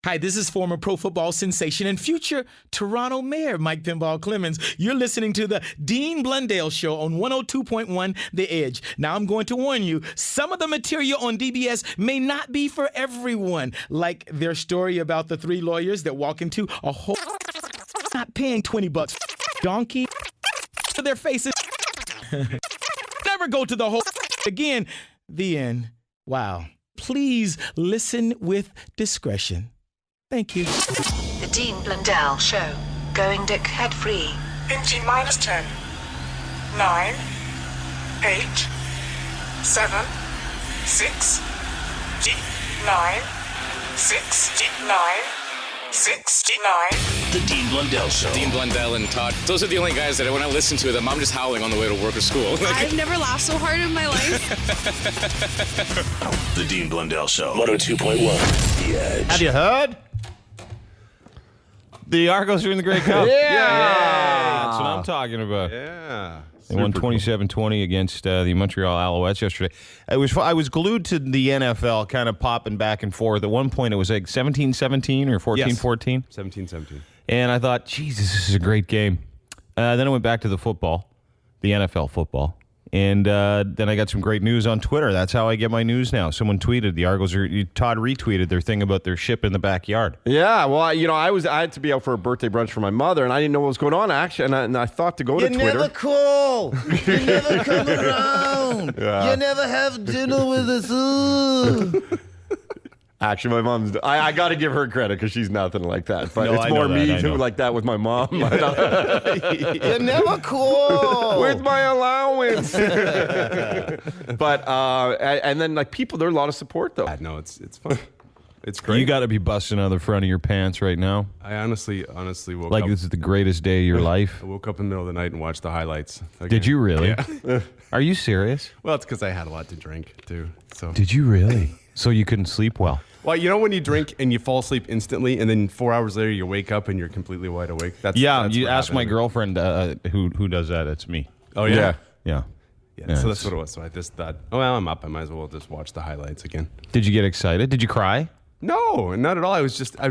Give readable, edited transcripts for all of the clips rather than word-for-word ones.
Hi, this is former pro football sensation and future Toronto Mayor Mike Pinball Clemens. You're listening to the Dean Blundell Show on 102.1 The Edge. Now, I'm going to warn you, some of the material on DBS may not be for everyone, like their story about the three lawyers that walk into a whole not paying $20 donkey for their faces. Never go to the whole again. The end. Wow. Please listen with discretion. Thank you. The Dean Blundell Show. Going dick head free. In T minus 10, 9, 8, 7, 6, 9, 6, 9, 6, 9. The Dean Blundell Show. Dean Blundell and Todd. Those are the only guys that when I listen to them, I'm just howling on the way to work or school. I've never laughed so hard in my life. The Dean Blundell Show. 102.1 The Edge. Have you heard? The Argos are in the Grey Cup. Yeah. That's what I'm talking about. Yeah. They won 27-20 against the Montreal Alouettes yesterday. I was glued to the NFL, kind of popping back and forth. At one point, it was like 17-17 or 14-14. 17-17. And I thought, Jesus, this is a great game. Then I went back to the football, the NFL football. And then I got some great news on Twitter. That's how I get my news now. Someone tweeted, the Argos Todd retweeted their thing about their ship in the backyard. Yeah, well, I had to be out for a birthday brunch for my mother, and I didn't know what was going on, actually, and I thought to go to Twitter. You never call. You never come around. Yeah. You never have dinner with us. Actually, my mom's... I got to give her credit because she's nothing like that. But No, it's I more know me that, I know. like that with my mom. You never call. Where's my allowance? But, and then, like, people, there are a lot of support, though. No, it's fun. It's great. You got to be busting out the front of your pants right now. I honestly woke Like up. this is the greatest day of your life. I woke up in the middle of the night and watched the highlights. again. Did you really? Yeah. Are you serious? Well, it's because I had a lot to drink, too. So. Did you really? So you couldn't sleep well? Well, you know when you drink and you fall asleep instantly, and then 4 hours later you wake up and you're completely wide awake? That's You what ask my happened. girlfriend who does that. It's me. Oh, yeah? Yeah. Yeah, so that's what it was. So I just thought, oh, well, I'm up. I might as well just watch the highlights again. Did you get excited? Did you cry? No, not at all. I'm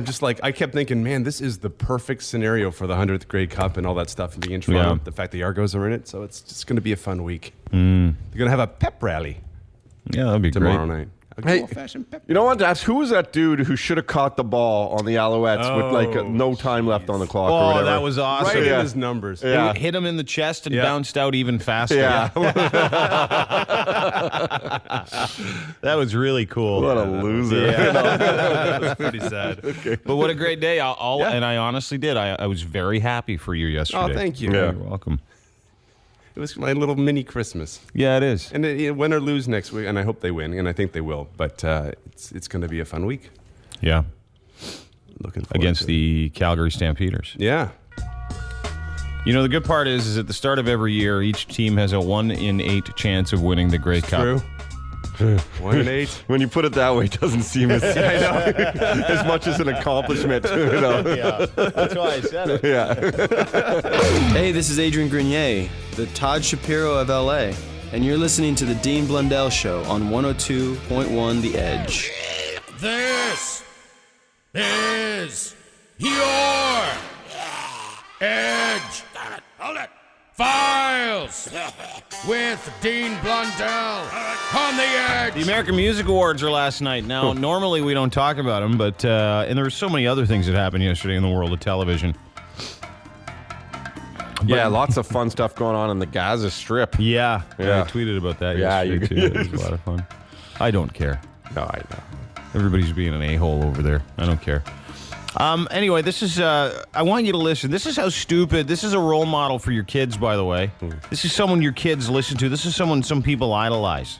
just like, I kept thinking, man, this is the perfect scenario for the 100th Grey Cup and all that stuff and being in Toronto. Yeah. The fact the Argos are in it. So it's just going to be a fun week. Mm. They're going to have a pep rally Yeah, that'd be tomorrow great. night. A Hey, good old-fashioned pep You know what? Who was that dude who should have caught the ball on the Alouettes with like no time left on the clock or Oh, whatever? that was awesome. Right Yeah. in his numbers. Yeah. It hit him in the chest and Yeah. bounced out even faster. Yeah. That was really cool. What a loser. That was pretty sad. But what a great day. And I honestly did. I was very happy for you yesterday. Oh, thank you. Yeah. You're welcome. It was my little mini Christmas. Yeah, it is. And win or lose next week, and I hope they win, and I think they will. But it's going to be a fun week. Yeah. Looking forward Against to it. the Calgary Stampeders. Yeah. You know, the good part is at the start of every year, each team has a 1 in 8 chance of winning the Grey Cup. True. 1 and 8. When you put it that way, it doesn't seem as, as much as an accomplishment. You know? Yeah, that's why I said it. Yeah. Hey, this is Adrian Grenier, the Todd Shapiro of LA, and you're listening to the Dean Blundell Show on 102.1 The Edge. This is your Edge. Hold it. Files with Dean Blundell on the Edge. The American Music Awards are last night. Now, normally we don't talk about them, but and there were so many other things that happened yesterday in the world of television. Yeah, lots of fun stuff going on in the Gaza Strip. Yeah. Yeah. I tweeted about that Yeah, yesterday, you- too. It was a lot of fun. I don't care. No, I know. Everybody's being an a-hole over there. I don't care. Anyway, this is, I want you to listen. This is how stupid, this is a role model for your kids, by the way. This is someone your kids listen to. This is someone some people idolize.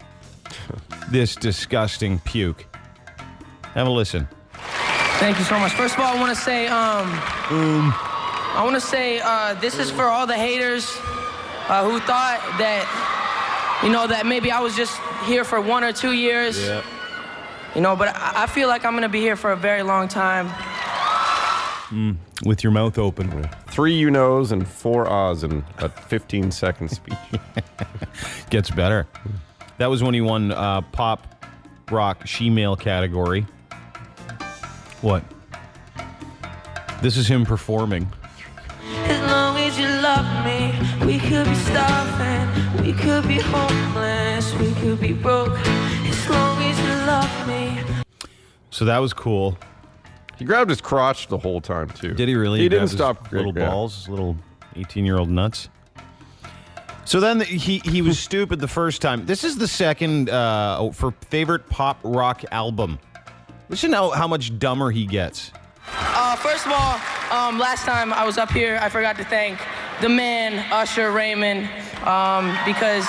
This disgusting puke. Have a listen. Thank you so much. First of all, I want to say, this is for all the haters who thought that, that maybe I was just here for 1 or 2 years. Yeah. But I feel like I'm going to be here for a very long time. With your mouth open. 3 you knows and 4 ahs in a 15-second speech. Gets better. That was when he won pop rock she-male category. What? This is him performing. As long as you love me, we could be starving, we could be homeless, we could be broke. As long as you love me. So that was cool. He grabbed his crotch the whole time, too. Did he really? He didn't Grabbed his stop. Little Yeah. balls, his little 18-year-old nuts. So then he was stupid the first time. This is the second for favorite pop rock album. Listen to how much dumber he gets. First of all, last time I was up here, I forgot to thank the man, Usher Raymond, because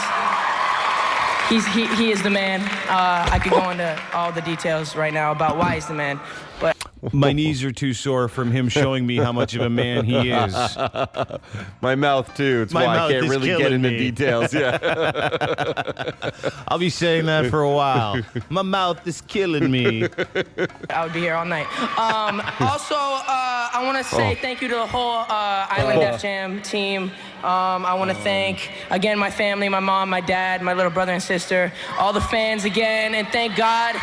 he is the man. I could go into all the details right now about why he's the man, but my knees are too sore from him showing me how much of a man he is. My mouth too. It's My why mouth I can't is really get killing into me. details. Yeah. I'll be saying that for a while. My mouth is killing me. I would be here all night. Also, I want to say thank you to the whole Island Def Jam team. I want to thank, again, my family, my mom, my dad, my little brother and sister, all the fans again, and thank God.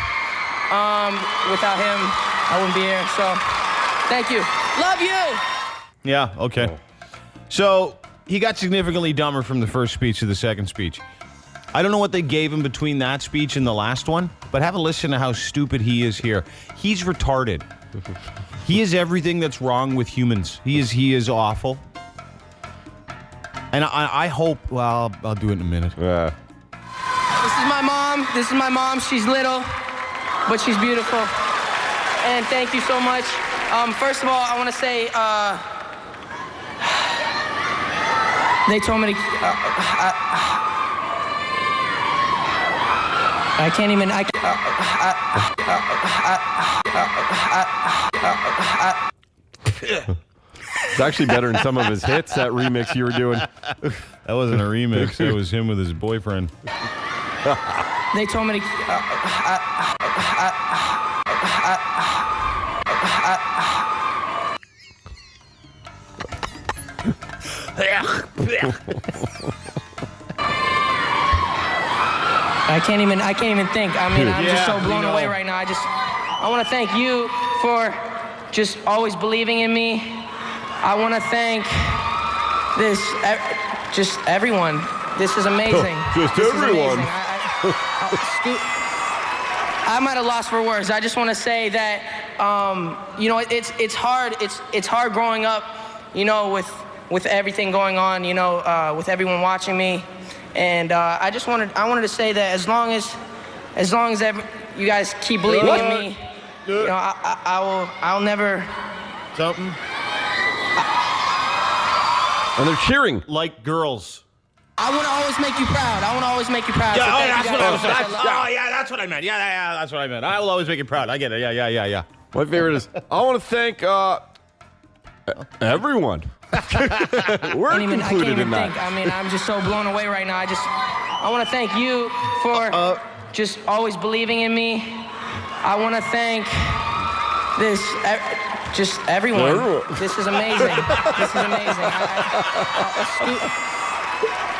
Without him, I wouldn't be here. So, thank you. Love you. Yeah, okay. So he got significantly dumber from the first speech to the second speech. I don't know what they gave him between that speech and the last one, but have a listen to how stupid he is here. He's retarded. He is everything that's wrong with humans. He is awful. And I hope, well, I'll do it in a minute. Yeah. This is my mom. This is my mom. She's little, but she's beautiful. And thank you so much. First of all, I want to say, they told me to, I can't even, It's actually better than some of his hits, that remix you were doing. That wasn't a remix. It was him with his boyfriend. they told me to, I can't even think. I mean, I'm just so blown away right now. I want to thank you for just always believing in me. I want to thank just everyone. This is amazing. Just this everyone. Is amazing. I might have lost for words. I just want to say that, it's hard. It's hard growing up, with everything going on, with everyone watching me. And I wanted to say that as long as you guys keep believing in me, I'll never. Something. And they're cheering. Like girls. I want to always make you proud. Yeah, So that's what I meant. Yeah, that's what I meant. I will always make you proud. I get it. Yeah. My favorite is, I want to thank everyone. We're included in that. I mean, I'm just so blown away right now. I want to thank you for just always believing in me. I want to thank just everyone. This is amazing.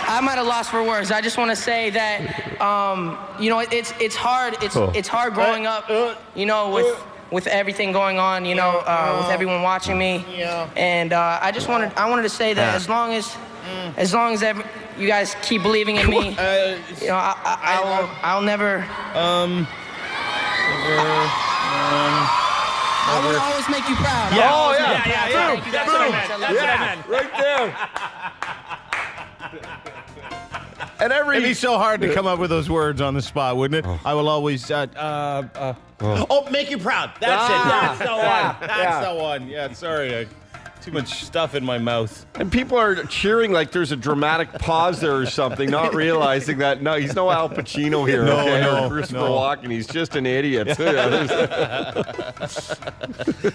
I might have lost for words. I just want to say that, it's hard. It's hard growing up, with everything going on, with everyone watching me. Yeah. And I wanted to say that as long as you guys keep believing in me, I'll never. I will always make you proud. Yeah. Oh, yeah. Thank you. That's what I meant. That's what I meant. Right there. And It'd be so hard to come up with those words on the spot, wouldn't it? I will always. Make you proud. That's it. That's the one. That's the one. Yeah, sorry. Too much stuff in my mouth. And people are cheering like there's a dramatic pause there or something, not realizing that, no, he's no Al Pacino here. Or Christopher Walken. He's just an idiot.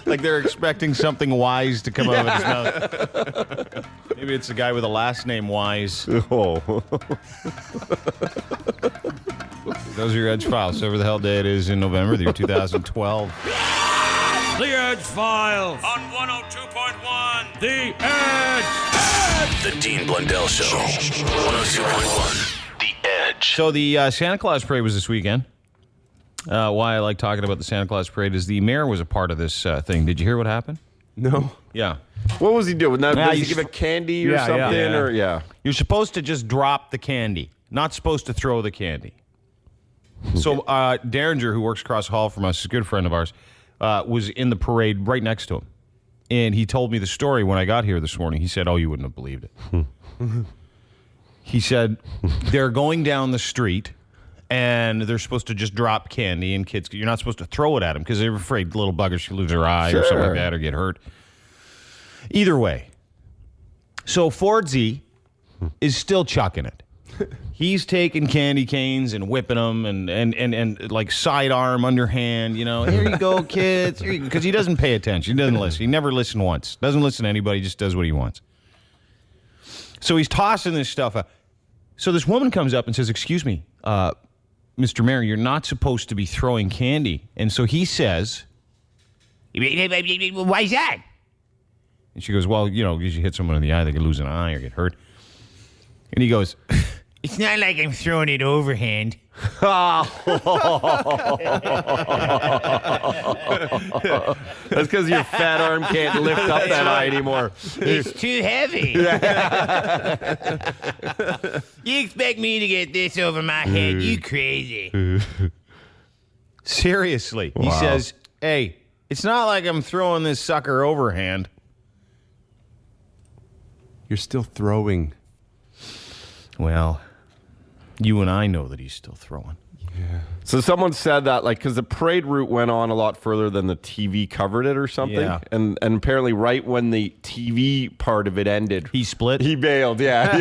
Like they're expecting something wise to come out of his mouth. Maybe it's a guy with a last name Wise. Oh. Those are your Edge Files. Whatever the hell day it is in November, the year 2012. The Edge Files on 102.1 The Edge. The Dean Blundell Show. 102.1 The Edge. So the Santa Claus Parade was this weekend. Why I like talking about the Santa Claus Parade is the mayor was a part of this thing. Did you hear what happened? No. Yeah. What was he doing? Did he you give it candy or Yeah, something? yeah. Or You're supposed to just drop the candy, not supposed to throw the candy. So Derringer, who works across the hall from us, is a good friend of ours, was in the parade right next to him. And he told me the story when I got here this morning. He said, oh, you wouldn't have believed it. He said they're going down the street, and they're supposed to just drop candy, and kids, you're not supposed to throw it at them because they're afraid the little buggers could lose their eye or something like that or get hurt. Either way. So Fordsy is still chucking it. He's taking candy canes and whipping them and like sidearm, underhand, here you go, kids. Because he doesn't pay attention. He doesn't listen. He never listened once. Doesn't listen to anybody, just does what he wants. So he's tossing this stuff out. So this woman comes up and says, excuse me, Mr. Mayor, you're not supposed to be throwing candy. And so he says, why is that? And she goes, well, because you hit someone in the eye, they could lose an eye or get hurt. And he goes, it's not like I'm throwing it overhand. That's because your fat arm can't lift up that eye anymore. It's too heavy. You expect me to get this over my head? You crazy. Seriously. Wow. He says, hey, it's not like I'm throwing this sucker overhand. You're still throwing. Well, you and I know that he's still throwing. Yeah. So someone said that, because the parade route went on a lot further than the TV covered it or something. Yeah. And apparently right when the TV part of it ended. He split? He bailed, yeah.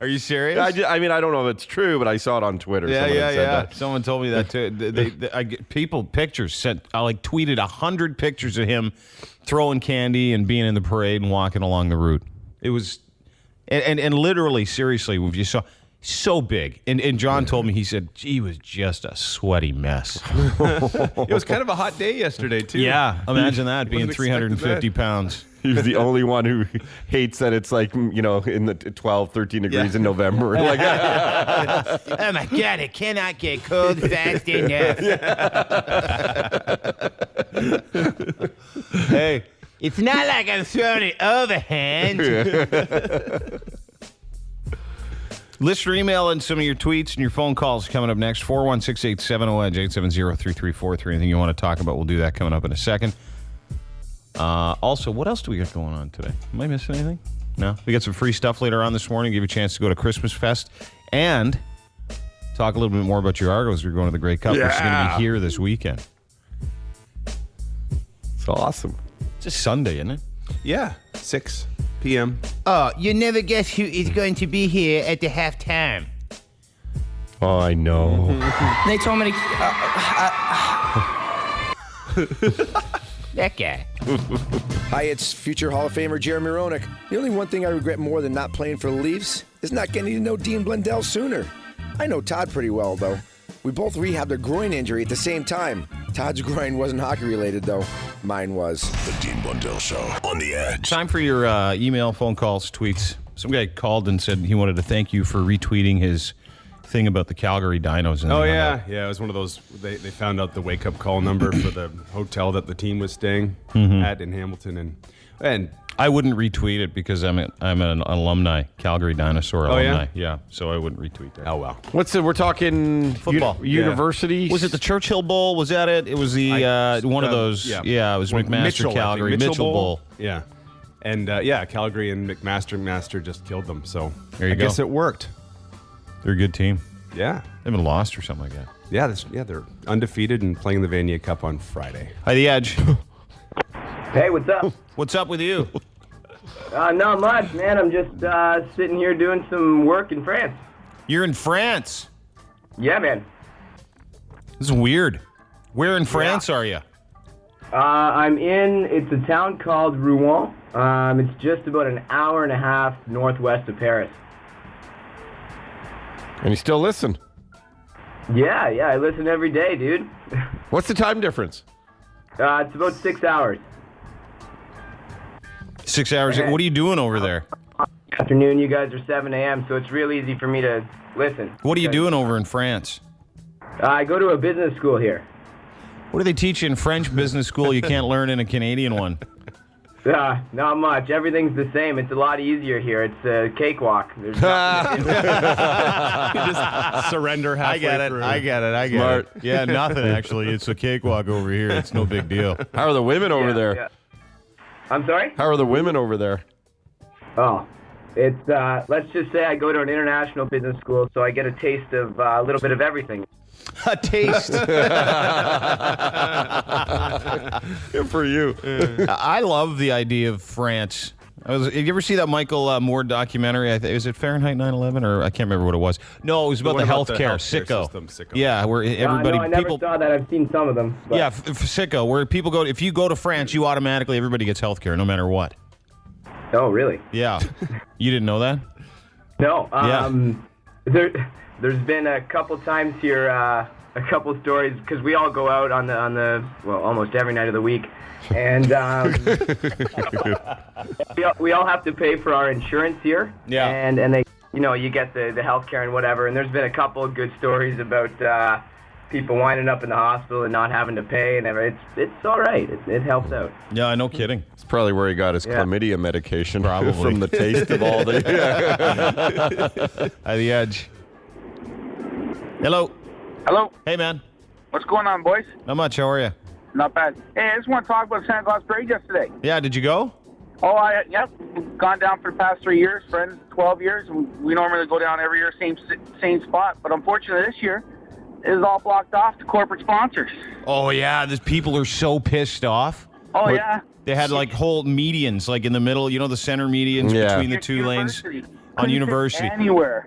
Are you serious? I don't know if it's true, but I saw it on Twitter. Yeah. Someone told me that too. I get pictures sent. I tweeted 100 pictures of him throwing candy and being in the parade and walking along the route. It was... And literally, seriously, if you saw, so big. And John told me, he said, he was just a sweaty mess. It was kind of a hot day yesterday, too. Yeah, imagine that, being 350 pounds. He was the only one who hates that it's in the 12, 13 degrees in November. Oh, my God, it cannot get cold fast enough. Hey. It's not like I'm throwing it overhand. Listener email and some of your tweets and your phone calls coming up next. 416-870-EDGE, 870-3343. Anything you want to talk about, we'll do that coming up in a second. Also, what else do we got going on today? Am I missing anything? No? We got some free stuff later on this morning. Give you a chance to go to Christmas Fest and talk a little bit more about your Argos. You're going to the Grey Cup, which is going to be here this weekend. It's awesome. It's a Sunday, isn't it? Yeah, 6 p.m. Oh, you never guess who is going to be here at the halftime. Oh, I know. They told me to... That guy. Hi, it's future Hall of Famer Jeremy Roenick. The only one thing I regret more than not playing for the Leafs is not getting to know Dean Blundell sooner. I know Todd pretty well, though. We both rehabbed a groin injury at the same time. Todd's groin wasn't hockey-related, though. Mine was. The Dean Blundell Show on the Edge. Time for your email, phone calls, tweets. Some guy called and said he wanted to thank you for retweeting his thing about the Calgary Dinos. Oh, yeah. Yeah, it was one of those, they found out the wake-up call number for the hotel that the team was staying at in Hamilton. And I wouldn't retweet it because I'm an alumni, Calgary Dinosaur alumni. Yeah, so I wouldn't retweet that. Oh, well. We're talking football. University? Was it the Churchill Bowl? Was that it? It was the one of those. Yeah, it was McMaster Calgary. Mitchell Bowl. Yeah. And, Calgary and McMaster just killed them. So there you go. I guess it worked. They're a good team. Yeah. They haven't lost or something like that. Yeah, they're undefeated and playing the Vanier Cup on Friday. Hi, The Edge. Hey, what's up? What's up with you? Not much, man. I'm just sitting here doing some work in France. You're in France? Yeah, man. This is weird. Where in France are you? It's a town called Rouen. It's just about an hour and a half northwest of Paris. And you still listen? Yeah, I listen every day, dude. What's the time difference? It's about 6 hours. 6 hours? What are you doing over there? Afternoon, you guys are 7 a.m., so it's real easy for me to listen. What are you doing over in France? I go to a business school here. What do they teach you in French business school you can't learn in a Canadian one? Not much. Everything's the same. It's a lot easier here. It's a cakewalk. There's just surrender halfway through. I get it. Yeah, nothing, actually. It's a cakewalk over here. It's no big deal. How are the women over there? Yeah. I'm sorry? How are the women over there? Oh, it's, let's just say I go to an international business school, so I get a taste of a little bit of everything. A taste. Good for you. I love the idea of France. Did you ever see that Michael Moore documentary? Was it Fahrenheit 9/11, or I can't remember what it was. No, it was about the healthcare Sicko. Sicko. Yeah, where everybody. No, I never saw that. I've seen some of them. But. Yeah, Sicko, where people go. If you go to France, you automatically everybody gets healthcare, no matter what. Oh, really? Yeah. You didn't know that? No. There's been a couple times here, a couple stories, because we all go out on the almost every night of the week, and we all have to pay for our insurance here. Yeah. And they, you get the health care and whatever. And there's been a couple of good stories about people winding up in the hospital and not having to pay, and it's all right. It helps out. Yeah, no kidding. It's probably where he got his chlamydia medication. Probably from the taste of all the. The Edge. Hello. Hello. Hey, man. What's going on, boys? Not much. How are you? Not bad. Hey, I just want to talk about Santa Claus Parade yesterday. Yeah, did you go? Oh, yep. Gone down for the past 3 years, friends, 12 years. We normally go down every year, same spot. But unfortunately, this year, it is all blocked off to corporate sponsors. Oh, yeah. These people are so pissed off. Oh, yeah. They had like whole medians, like in the middle, the center medians between the two lanes. On University. Anywhere.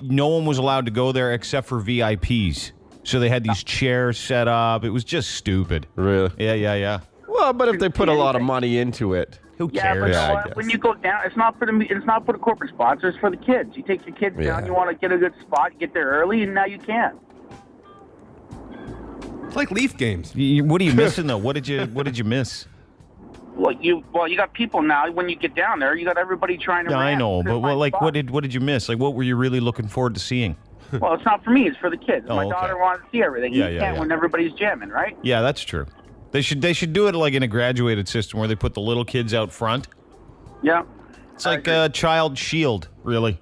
No one was allowed to go there except for VIPs. So they had these chairs set up. It was just stupid. Really? Yeah. Well, but if they put a lot of money into it, who cares? Yeah, but when you go down, it's not for the corporate sponsors. It's for the kids. You take your kids down. You want to get a good spot. You get there early, and now you can. It's like Leaf games. What are you missing though? What did you miss? Well, you got people now. When you get down there, you got everybody trying to. Yeah, I know, but what did you miss? Like, what were you really looking forward to seeing? Well, it's not for me. It's for the kids. My daughter wants to see everything. Yeah, you can't when everybody's jamming, right? Yeah, that's true. They should do it like in a graduated system where they put the little kids out front. Yeah. It's like a child shield, really.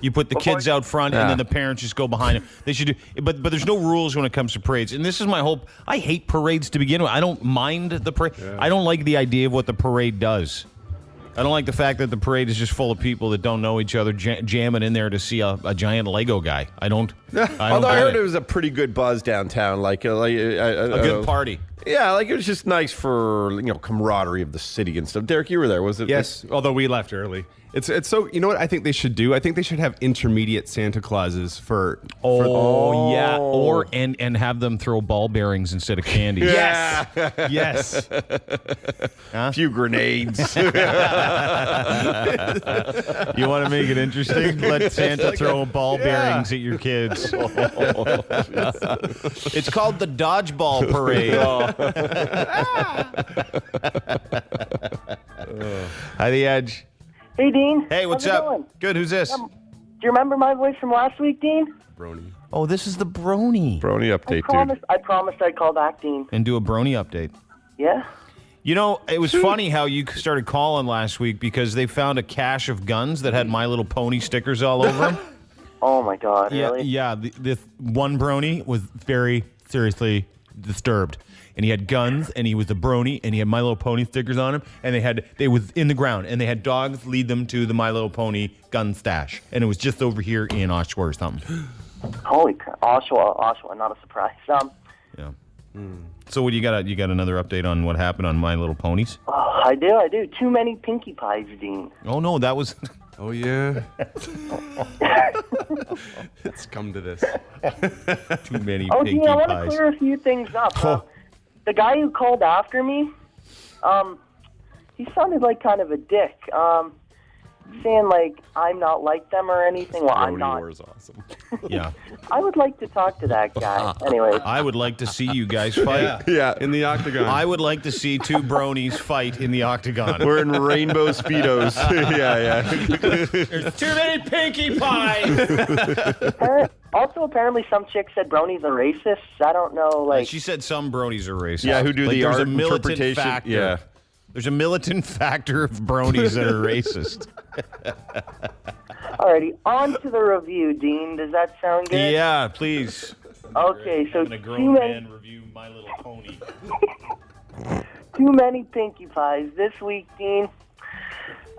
You put the kids out front, and then the parents just go behind them. They should do, but there's no rules when it comes to parades. And this is my hope. I hate parades to begin with. I don't mind the parade. Yeah. I don't like the idea of what the parade does. I don't like the fact that the parade is just full of people that don't know each other jamming in there to see a giant Lego guy. I don't. Although I heard it was a pretty good buzz downtown, like a good party. Yeah, like it was just nice for camaraderie of the city and stuff. Derek, you were there, was it? Yes, although we left early. It's so, you know what I think they should do? I think they should have intermediate Santa Clauses for yeah, or and have them throw ball bearings instead of candy. Yes. Yes. A few grenades. You want to make it interesting? Let Santa throw ball bearings at your kids. It's called the Dodgeball Parade. Hi, The Edge. Hey, Dean. Hey, what's How's it up? going? Good. Who's this? Do you remember my voice from last week, Dean? Brony. Oh, this is the Brony. Brony update, dude. I promised I'd call back, Dean. And do a Brony update. Yeah? It was funny how you started calling last week because they found a cache of guns that had My Little Pony stickers all over them. Oh, my God, Yeah, really? yeah. The one Brony was very seriously disturbed. And he had guns, and he was a brony, and he had My Little Pony stickers on him, and they was in the ground, and they had dogs lead them to the My Little Pony gun stash, and it was just over here in Oshawa or something. Holy crap. Oshawa, not a surprise. Yeah. So what you got? You got another update on what happened on My Little Ponies? Oh, I do. Too many Pinkie Pies, Dean. Oh, no, that was... Oh, yeah. It's come to this. Too many Dean, Pinkie I want Pies. to clear a few things up. The guy who called after me, he sounded like kind of a dick. Saying, like, I'm not like them or anything. Well, I'm not. War is awesome. Yeah. I would like to talk to that guy. Anyway. I would like to see you guys fight. Yeah. In the octagon. I would like to see two bronies fight in the octagon. We're in rainbow Speedos. Yeah. There's too many Pinkie Pies. Also, apparently some chick said bronies are racist. I don't know, like... She said some bronies are racist. Yeah, who do the there's art a militant interpretation. factor. Yeah. There's a militant factor of bronies that are racist. Alrighty, on to the review, Dean. Does that sound good? Yeah, please. Okay, so Having a grown man review My Little Pony. Too many Pinkie Pies this week, Dean.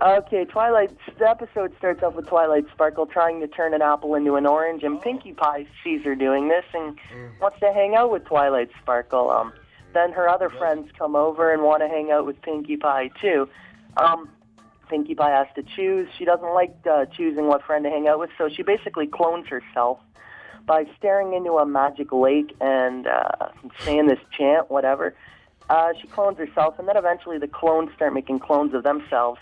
Okay, the episode starts off with Twilight Sparkle trying to turn an apple into an orange, and Pinkie Pie sees her doing this and wants to hang out with Twilight Sparkle. Then her other friends come over and want to hang out with Pinkie Pie, too. Pinkie Pie has to choose. She doesn't like choosing what friend to hang out with, so she basically clones herself by staring into a magic lake and saying this chant, whatever. She clones herself, and then eventually the clones start making clones of themselves,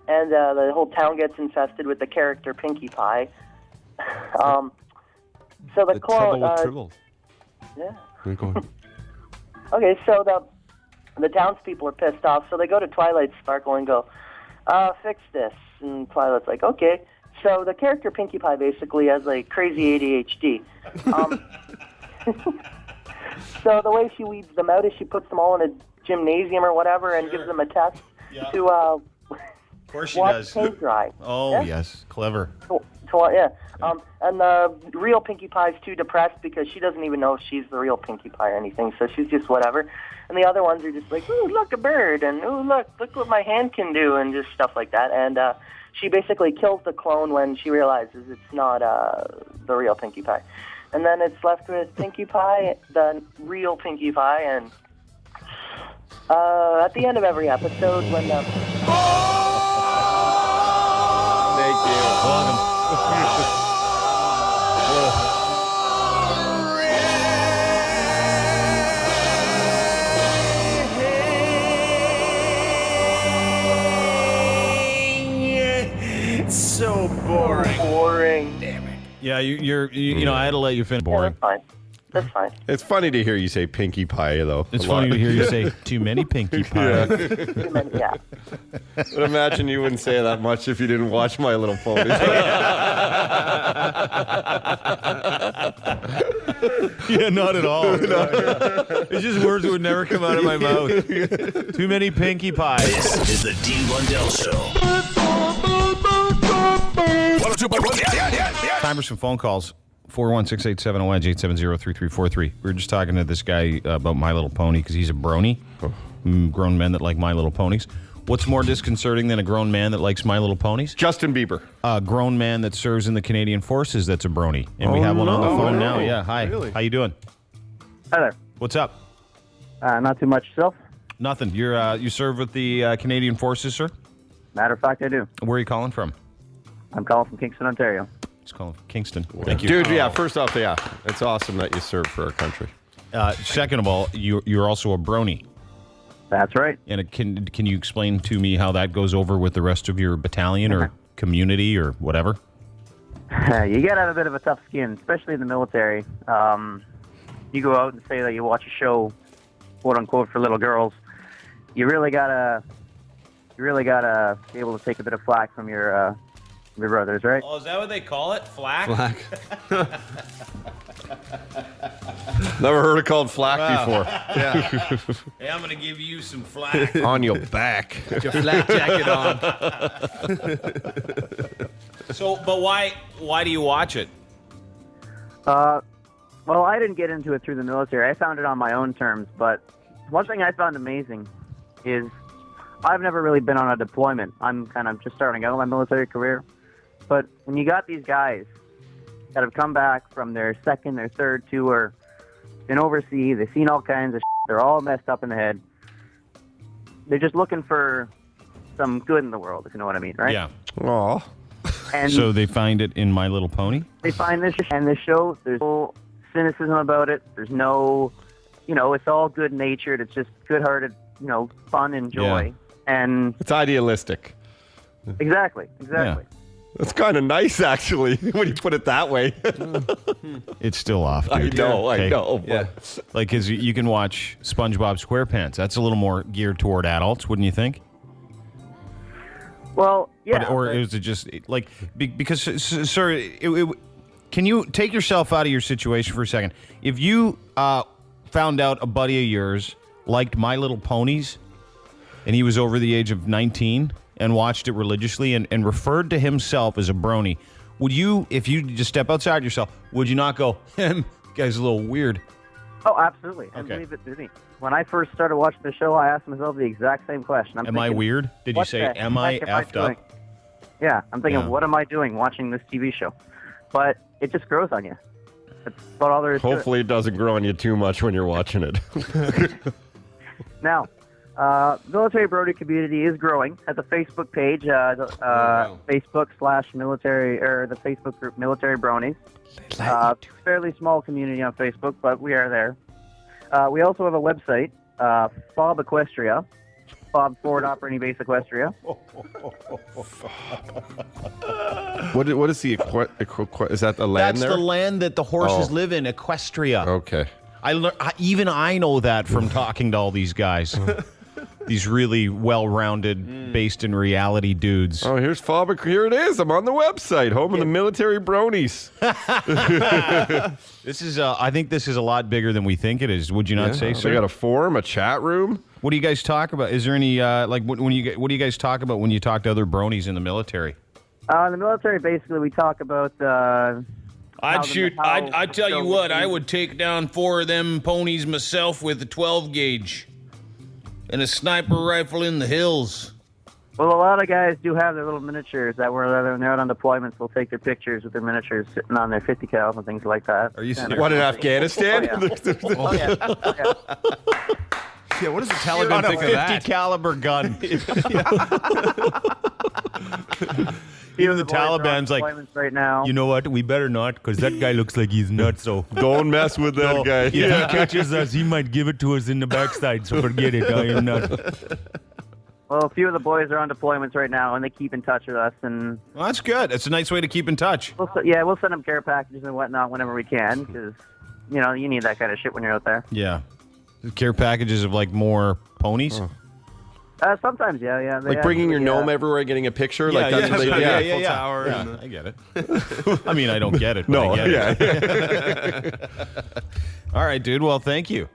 and the whole town gets infested with the character Pinkie Pie. So the clone... Trouble. Yeah. Go ahead. Okay, so the townspeople are pissed off, so they go to Twilight Sparkle and go, fix this. And Twilight's like, okay. So the character Pinkie Pie basically has like crazy ADHD. So the way she weeds them out is she puts them all in a gymnasium or whatever and gives them a test to Of course she watch does. paint dry. Oh, Yeah? yes. Clever. And the real Pinkie Pie's too depressed because she doesn't even know if she's the real Pinkie Pie or anything, so she's just whatever. And the other ones are just like, ooh, look, a bird, and ooh, look what my hand can do, and just stuff like that. And she basically kills the clone when she realizes it's not the real Pinkie Pie. And then it's left with Pinkie Pie, the real Pinkie Pie, and at the end of every episode when... Thank you. Welcome. So boring. Damn it. Yeah, you know, I had to let you finish. Boring. That's fine. It's funny to hear you say Pinkie Pie, though. It's funny to hear you say too many Pinkie Pie. Yeah. But imagine you wouldn't say that much if you didn't watch My Little Pony. Yeah, not at all. It's just words that would never come out of my mouth. Too many Pinkie Pies. This is the Dean Blundell Show. Time for some phone calls. 416-870-EDGE, 870-3343. We were just talking to this guy about My Little Pony because he's a brony. Grown men that like My Little Ponies. What's more disconcerting than a grown man that likes My Little Ponies? Justin Bieber. A grown man that serves in the Canadian Forces that's a brony. And we have one on the phone now. Yeah, hi. Really? How you doing? Hi there. What's up? Not too much yourself? Nothing. You serve with the Canadian Forces, sir? Matter of fact, I do. Where are you calling from? I'm calling from Kingston, Ontario. He's calling from Kingston. Thank you. Dude, yeah, first off, yeah, it's awesome that you serve for our country. Second of all, you're also a brony. That's right. And can you explain to me how that goes over with the rest of your battalion or community or whatever? You got to have a bit of a tough skin, especially in the military. You go out and say that you watch a show, quote unquote, for little girls. You really gotta be able to take a bit of flack from your brothers, right? Oh, is that what they call it? Flack? Never heard it called flack before. Yeah. Hey, I'm gonna give you some flack. On your back. Put your flak jacket on. So, but why do you watch it? Well, I didn't get into it through the military. I found it on my own terms. But one thing I found amazing is I've never really been on a deployment. I'm kind of just starting out my military career. But when you got these guys that have come back from their second or third tour, been overseas, they've seen all kinds of shit, they're all messed up in the head. They're just looking for some good in the world, if you know what I mean, right? Yeah. Aw. And so they find it in My Little Pony? They find this, and this show, there's no cynicism about it. There's no, it's all good-natured. It's just good-hearted, fun and joy. Yeah. And it's idealistic. Exactly. Yeah. That's kind of nice, actually, when you put it that way. It's still off, dude. I know. Yeah. Like, because you can watch SpongeBob SquarePants. That's a little more geared toward adults, wouldn't you think? Well, yeah. Or is it just, like, because, sir, can you take yourself out of your situation for a second? If you found out a buddy of yours liked My Little Ponies, and he was over the age of 19 and watched it religiously and referred to himself as a brony, would you, if you just step outside yourself, would you not go, guy's a little weird? Oh, absolutely. And believe it to me, when I first started watching the show, I asked myself the exact same question. Am I weird? Did you say, am I effed up? Yeah, I'm thinking, what am I doing watching this TV show? But it just grows on you. That's about all there is to it. Hopefully it doesn't grow on you too much when you're watching it. Now, Military Brody community is growing at the Facebook page, Facebook/military, or the Facebook group Military Bronies. Fairly small community on Facebook, but we are there. We also have a website, Fob Equestria, Fob Forward Operating Base Equestria. What is the is that the land there? That's the land that the horses live in, Equestria. Okay. Even I know that from talking to all these guys. These really well-rounded, based in reality dudes. Oh, here's Fob. Here it is. I'm on the website, home of the Military Bronies. This is, I think this is a lot bigger than we think it is. Would you not say so? They got a forum, a chat room. What do you guys talk about? Is there any what do you guys talk about when you talk to other bronies in the military? In the military, basically, we talk about. I'd tell you what. I would take down 4 of them ponies myself with a 12 gauge and a sniper rifle in the hills. Well, a lot of guys do have their little miniatures that when they're out on deployments, they'll take their pictures with their miniatures sitting on their 50 cal and things like that. Are you what in Afghanistan? Oh, yeah. Yeah, what does the Taliban think of that? 50 caliber gun. Even the Taliban's like, right now. You know what? We better not, because that guy looks like he's nuts. So don't mess with that guy. If he catches us, he might give it to us in the backside. So forget it. I am not. Well, a few of the boys are on deployments right now, and they keep in touch with us. And well, that's good. That's a nice way to keep in touch. We'll send them care packages and whatnot whenever we can, because you need that kind of shit when you're out there. Yeah, care packages of like more ponies. Oh. Sometimes, yeah. Like bringing your gnome everywhere, getting a picture. Like that's what they do. Yeah. Tower I get it. I mean, I don't get it. But No, I get it. All right, dude. Well, thank you.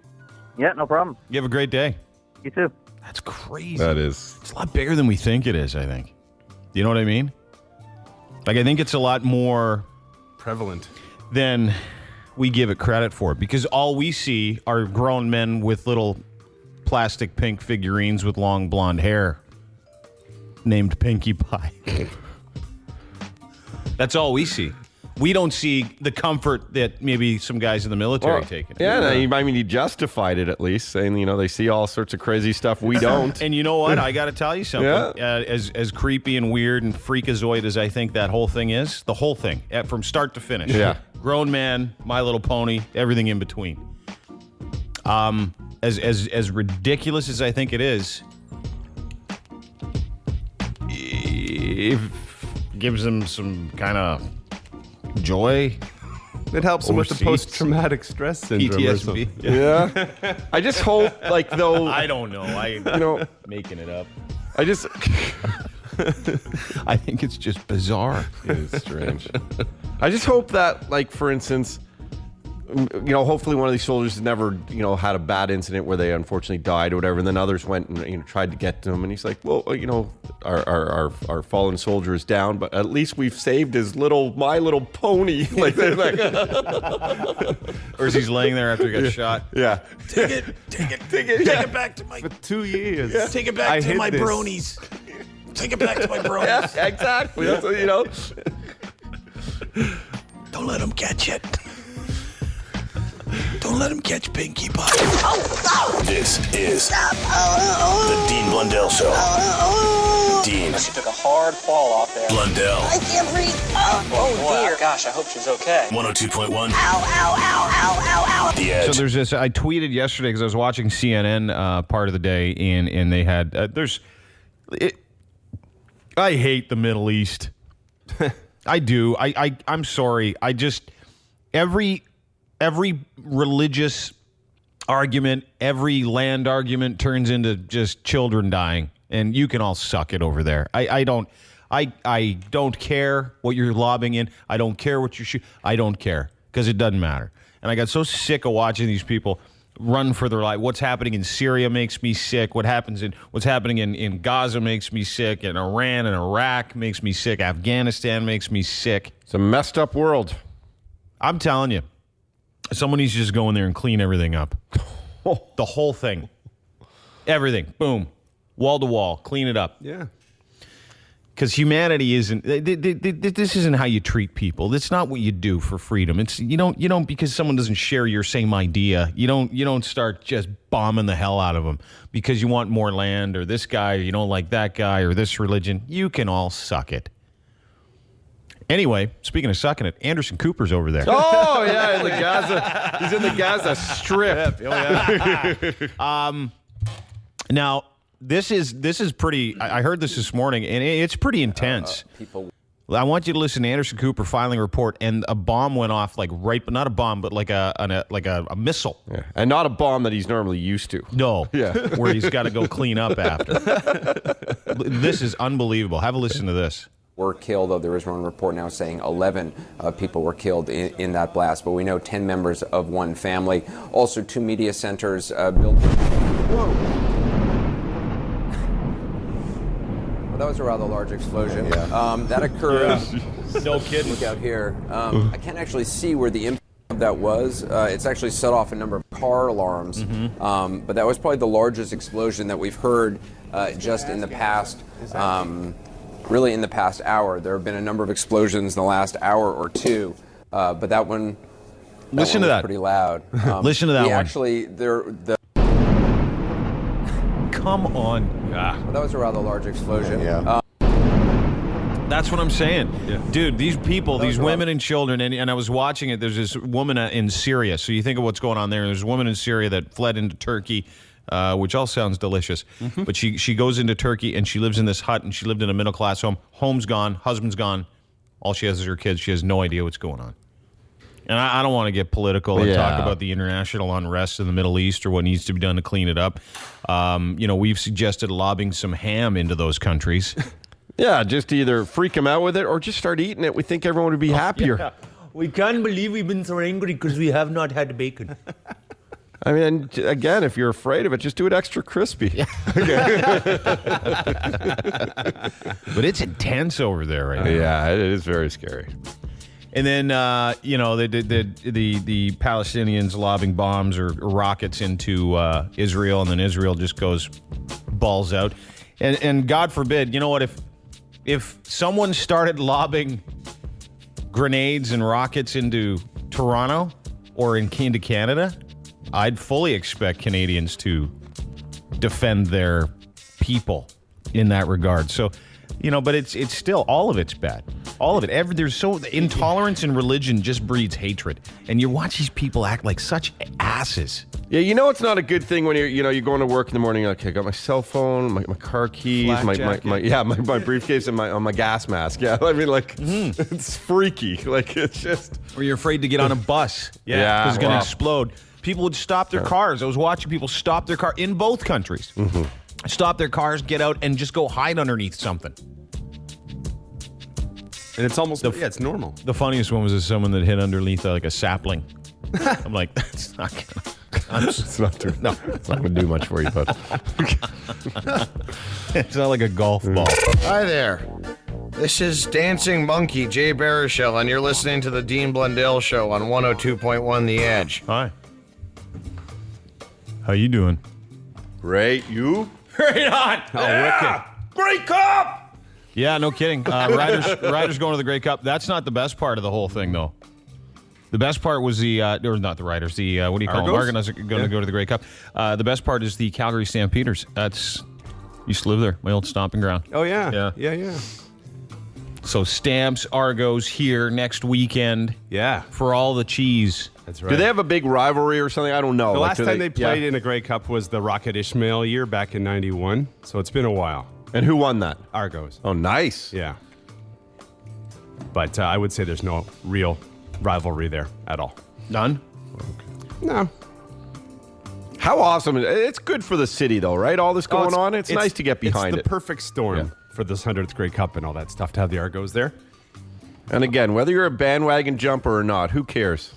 Yeah, no problem. You have a great day. You too. That's crazy. That is. It's a lot bigger than we think it is, I think. You know what I mean? Like, I think it's a lot more prevalent than we give it credit for, because all we see are grown men with little plastic pink figurines with long blonde hair named Pinkie Pie. That's all we see. We don't see the comfort that maybe some guys in the military take it. Yeah, I mean, he justified it at least, saying, they see all sorts of crazy stuff we don't. And you know what? I got to tell you something. Yeah. As creepy and weird and freakazoid as I think that whole thing is, the whole thing, from start to finish. Yeah. Grown man, My Little Pony, everything in between. As ridiculous as I think it is, it gives them some kind of joy. It helps them with the post-traumatic stress syndrome. PTSD. Yeah. I just hope, though. I don't know. Making it up. I just. I think it's just bizarre. It is strange. I just hope that, for instance, hopefully one of these soldiers never, had a bad incident where they unfortunately died or whatever, and then others went and tried to get to him, and he's like, well, our fallen soldier is down, but at least we've saved his My Little Pony. Or is he's laying there after he got shot? Yeah. Take it back to my. For 2 years. Yeah. Take it back to my bronies. Take it back to my bronies. Yeah, exactly. That's what, Don't let them catch it. Don't let him catch Pinkie Pie. This is the Dean Blundell Show. Dean. She took a hard fall off there. Blundell. I can't breathe. Oh dear. Gosh, I hope she's okay. 102.1. Ow, ow, ow, ow, ow, ow. The Edge. So there's this. I tweeted yesterday because I was watching CNN part of the day, and they had I hate the Middle East I do. I'm sorry. I just every religious argument, every land argument turns into just children dying, and you can all suck it over there. I don't care what you're lobbing in. I don't care what you're I don't care because it doesn't matter. And I got so sick of watching these people run for their life. What's happening in Syria makes me sick. What's happening in Gaza makes me sick. And Iran and Iraq makes me sick. Afghanistan makes me sick. It's a messed up world. I'm telling you. Someone needs to just go in there and clean everything up. The whole thing. Everything. Boom. Wall to wall. Clean it up. Yeah. Because humanity isn't. This isn't how you treat people. That's not what you do for freedom. It's you don't because someone doesn't share your same idea. You don't start just bombing the hell out of them because you want more land or this guy or you don't like that guy or this religion. You can all suck it. Anyway, speaking of sucking it, Anderson Cooper's over there. Oh yeah, in the Gaza. He's in the Gaza Strip. Now. This is pretty. I heard this morning, and it's pretty intense. I want you to listen to Anderson Cooper filing a report, and a bomb went off, not a bomb, but like a missile. Yeah. And not a bomb that he's normally used to. No, where he's got to go clean up after. This is unbelievable. Have a listen to this. Were killed, though there is one report now saying 11 people were killed in that blast, but we know 10 members of one family. Also, 2 media centers built. Whoa. That was a rather large explosion. That occurred. No kidding. Look out here. I can't actually see where the impact of that was. It's actually set off a number of car alarms. But that was probably the largest explosion that we've heard just in the past, really in the past hour. There have been a number of explosions in the last hour or two. But that one, listen to that. Pretty loud. Listen to that one. Actually, Come on. Well, that was a rather large explosion. That's what I'm saying. Dude, these people, these women and children, and I was watching it, there's this woman in Syria. So you think of what's going on there. There's a woman in Syria that fled into Turkey, which all sounds delicious. But she goes into Turkey, and she lives in this hut, and she lived in a middle-class home. Home's gone. Husband's gone. All she has is her kids. She has no idea what's going on. And I don't want to get political and talk about the international unrest in the Middle East or what needs to be done to clean it up. We've suggested lobbing some ham into those countries. Yeah, just either freak them out with it or just start eating it. We think everyone would be happier. Yeah. We can't believe we've been so angry because we have not had bacon. I mean, again, if you're afraid of it, just do it extra crispy. But it's intense over there right now. Yeah, it is very scary. And then, the Palestinians lobbing bombs or rockets into Israel, and then Israel just goes balls out. And God forbid, you know what, if someone started lobbing grenades and rockets into Toronto or into Canada, I'd fully expect Canadians to defend their people in that regard. So, but it's still, all of it's bad. All of it. There's so intolerance in religion just breeds hatred, and you watch these people act like such asses. Yeah, it's not a good thing when you're going to work in the morning. Okay, I got my cell phone, my car keys, my briefcase, and my gas mask. Yeah, I mean, it's freaky. It's just. Or you're afraid to get on a bus. Because it's going to explode. People would stop their cars. I was watching people stop their car in both countries. Stop their cars, get out, and just go hide underneath something. And it's almost, it's normal. The funniest one was someone that hit underneath like a sapling. I'm like, that's not gonna. It's not gonna do much for you, bud. It's not like a golf ball. Hi there. This is Dancing Monkey Jay Baruchel, and you're listening to the Dean Blundell Show on 102.1 The Edge. Hi. How you doing? Great. You? Right on. Wicked. Great Cup. Yeah, no kidding. Riders going to the Grey Cup. That's not the best part of the whole thing, though. The best part was or not the Riders. The what do you call them? Argonauts are going to go to the Grey Cup. The best part is the Calgary Stampeders. Used to live there, my old stomping ground. Oh yeah. Yeah. So Stamps, Argos here next weekend. Yeah, for all the cheese. That's right. Do they have a big rivalry or something? I don't know. The last time they played in a Grey Cup was the Rocket Ishmael year back in '91. So it's been a while. And who won that? Argos. Oh, nice. Yeah. But I would say there's no real rivalry there at all. None? No. How awesome. It's good for the city, though, right? All this going on. It's nice to get behind It's the perfect storm for this 100th Grey Cup and all that stuff to have the Argos there. And again, whether you're a bandwagon jumper or not, who cares?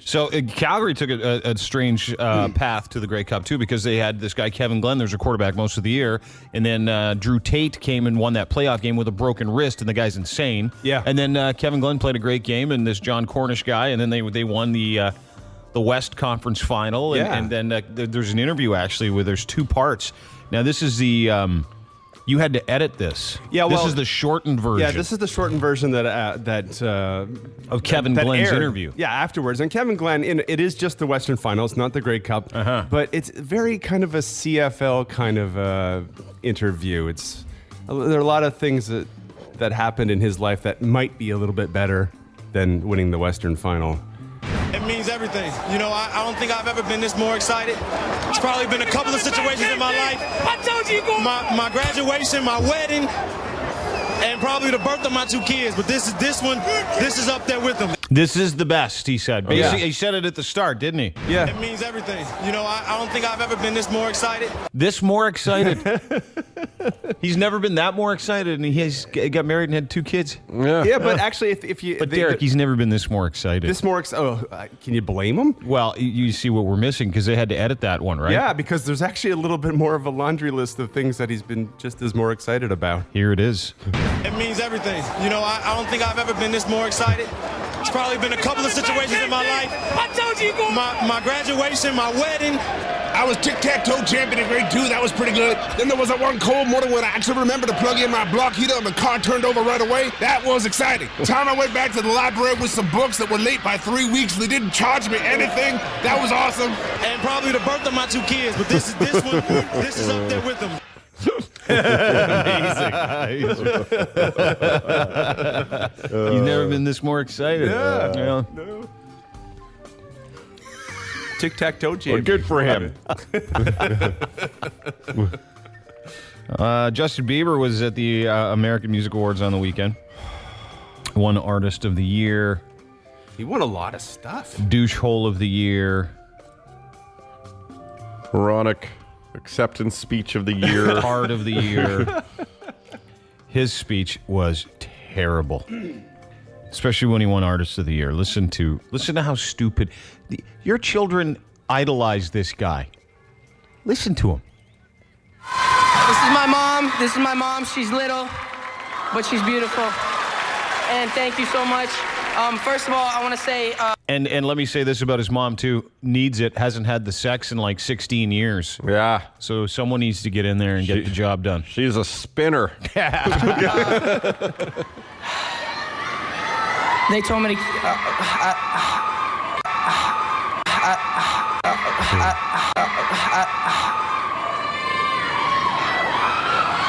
So Calgary took a strange path to the Grey Cup, too, because they had this guy, Kevin Glenn, there's a quarterback most of the year, and then Drew Tate came and won that playoff game with a broken wrist, and the guy's insane. Yeah. And then Kevin Glenn played a great game, and this John Cornish guy, and then they won the West Conference Final, and then there's an interview, actually, where there's two parts. Now, this is the... you had to edit this. Yeah, well, this is the shortened version. Yeah, this is the shortened version of Kevin Glenn's interview. Yeah, afterwards. And Kevin Glenn, it is just the Western Final. It's not the Grey Cup, but it's very kind of a CFL kind of interview. There are a lot of things that happened in his life that might be a little bit better than winning the Western Final. It means everything. You know, I don't think I've ever been this more excited. It's probably been a couple of situations in my life. I told you, my graduation, my wedding, and probably the birth of my two kids. But this is up there with them. This is the best, he said. Basically, he said it at the start, didn't he? Yeah. It means everything. You know, I don't think I've ever been this more excited. This more excited. He's never been that more excited, and he got married and had two kids. Yeah, but actually, if you... But Derek, he's never been this more excited. Can you blame him? Well, you see what we're missing, because they had to edit that one, right? Yeah, because there's actually a little bit more of a laundry list of things that he's been just as more excited about. Here it is. It means everything. You know, I don't think I've ever been this more excited. It's probably been a couple of situations in my life. I told you, my graduation, my wedding. I was tic-tac-toe champion in grade 2. That was pretty good. Then there was a one cold morning when I actually remember to plug in my block heater and the car turned over right away. That was exciting. Time I went back to the library with some books that were late by 3 weeks. They didn't charge me anything. That was awesome. And probably the birth of my two kids. But this is up there with them. He's never been this more excited. Yeah. No. Tic-tac-toe champion. Well, good for him. Justin Bieber was at the American Music Awards on the weekend. Won Artist of the Year. He won a lot of stuff. Douche Hole of the Year. Roenick. Acceptance speech of the year. Part of the year. His speech was terrible. Especially when he won Artist of the Year. Listen to how stupid. Your children idolize this guy. Listen to him. This is my mom. She's little, but she's beautiful. And thank you so much. First of all, I want to say... And let me say this about his mom, too. Needs it. Hasn't had the sex in like 16 years. Yeah. So someone needs to get in there and get the job done. She's a spinner. They told me to...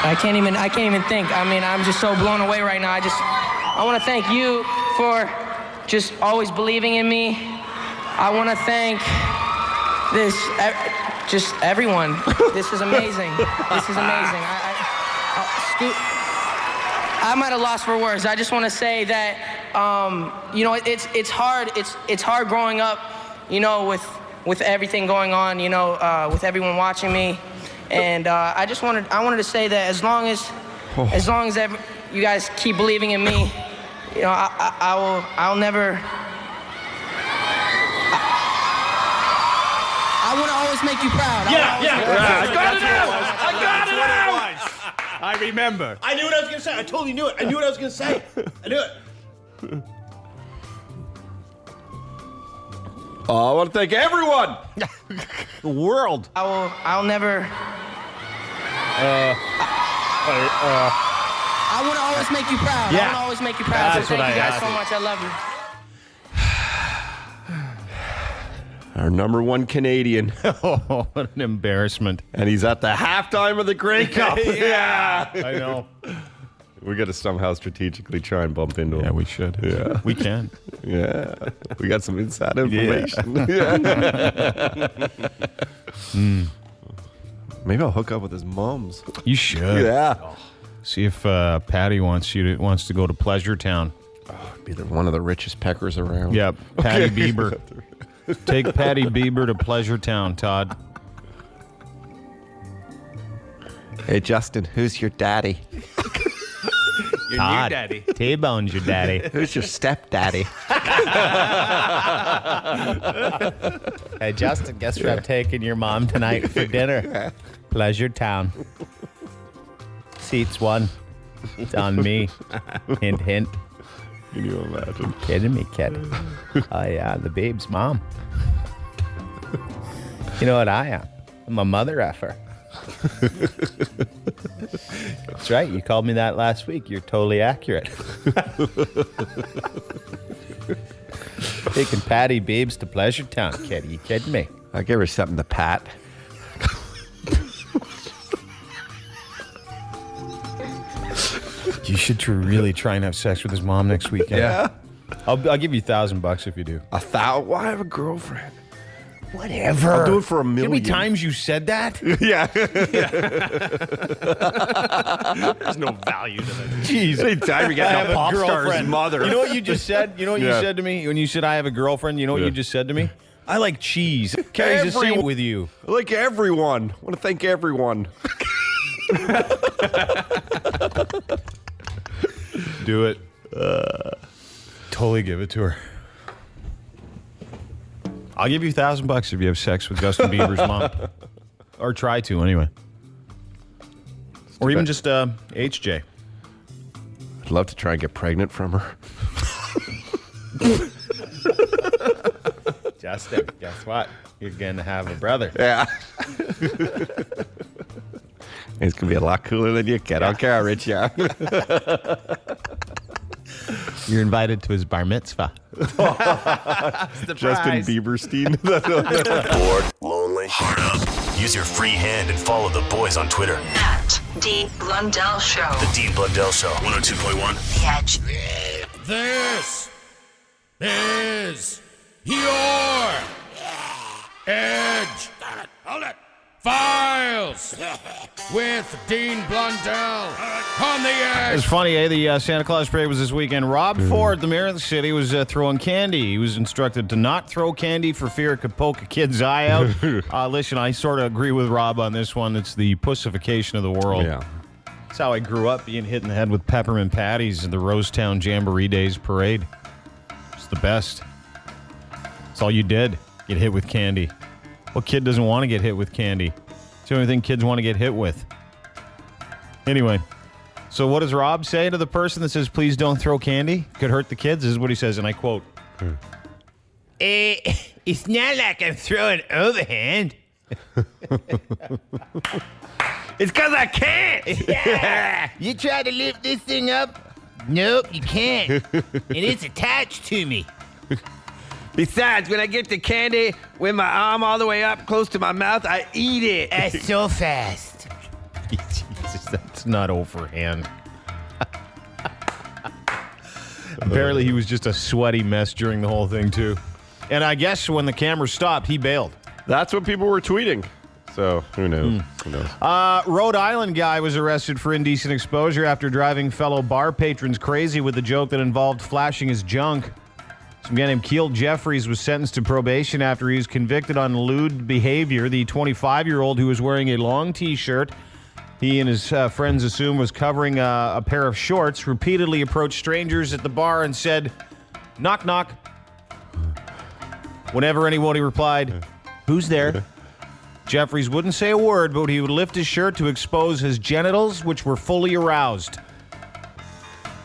I can't even think. I mean, I'm just so blown away right now. I want to thank you for just always believing in me. I want to thank just everyone. This is amazing. This is amazing. I'm at a loss for words. I just want to say that, you know, it's hard. It's hard growing up, you know, with everything going on, you know, with everyone watching me. And I wanted to say that as long as you guys keep believing in me, you know, I'll never. I want to always make you proud. I got it out. I remember. I knew what I was going to say. I totally knew it. I knew what I was going to say. I knew it. I want to thank everyone. The world. I'll never. I want to always make you proud. Yeah. I want to always make you proud. That's So thank what you I guys so asked. much. I love you. Our number one Canadian. Oh, what an embarrassment. And he's at the halftime of the Grey Cup. Yeah. I know. We got to somehow strategically try and bump into him. Yeah, we should. Yeah. We can. Yeah. We got some inside information. Maybe I'll hook up with his moms. You should. Yeah. See if Patty wants to go to Pleasure Town. Be one of the richest peckers around. Yep, Patty Bieber. Take Patty Bieber to Pleasure Town, Todd. Hey, Justin, who's your daddy? Your Todd, new daddy. T-Bone's your daddy. Who's your stepdaddy? Hey, Justin, guess where I'm taking your mom tonight for dinner? Pleasure Town. Seats 1. It's on me. Hint, hint. Can you imagine? Kidding me, kid. Oh, yeah, the babe's mom. You know what I am? I'm a mother effer. That's right. You called me that last week. You're totally accurate. Taking Patty Babes to Pleasure Town, kid. Are you kidding me? I give her something to pat. You should really try and have sex with his mom next weekend. Yeah. I'll give you $1,000 if you do. $1,000? Why have a girlfriend? Whatever. I'll do it for $1 million. How many times you said that? Yeah. There's no value to that. Jeez. Anytime you get a pop star's girlfriend. mother. You know what you just said? You know what you said to me? When you said I have a girlfriend, you know what you just said to me? I like cheese. Carries the same with you. I like everyone. I want to thank everyone. Do it. Totally give it to her. I'll give you $1,000 if you have sex with Justin Bieber's mom. Or try to, anyway. Or even just HJ. I'd love to try and get pregnant from her. Justin, guess what? You're going to have a brother. Yeah. He's going to be a lot cooler than you, kid. I don't care how rich you are. You're invited to his bar mitzvah. Justin Bieberstein. Bored, lonely, hard up. Use your free hand and follow the boys on Twitter. At Dean Blundell Show. The Dean Blundell Show. 102.1. The Edge. This is your Edge. Hold it. Files with Dean Blundell on the Edge. It's funny, eh? The Santa Claus parade was this weekend. Rob Ford, the mayor of the city, was throwing candy. He was instructed to not throw candy for fear it could poke a kid's eye out. Listen, I sort of agree with Rob on this one. It's the pussification of the world. Yeah. That's how I grew up, being hit in the head with peppermint patties in the Rosetown Jamboree Days parade. It's the best. That's all you did. Get hit with candy. What kid doesn't want to get hit with candy? It's the only thing kids want to get hit with. Anyway, so what does Rob say to the person that says, please don't throw candy? Could hurt the kids? This is what he says, and I quote. It's not like I'm throwing overhand. It's because I can't. Yeah. You try to lift this thing up? Nope, you can't. And it's attached to me. Besides, when I get the candy with my arm all the way up close to my mouth, I eat it. That's so fast. Jesus, that's not overhand. Apparently, he was just a sweaty mess during the whole thing, too. And I guess when the camera stopped, he bailed. That's what people were tweeting. So, who knows? Who knows? Rhode Island guy was arrested for indecent exposure after driving fellow bar patrons crazy with a joke that involved flashing his junk. Some guy named Keel Jeffries was sentenced to probation after he was convicted on lewd behavior. The 25-year-old who was wearing a long T-shirt he and his friends assumed was covering a pair of shorts repeatedly approached strangers at the bar and said, knock, knock. Whenever anybody replied, who's there? Jeffries wouldn't say a word, but he would lift his shirt to expose his genitals, which were fully aroused.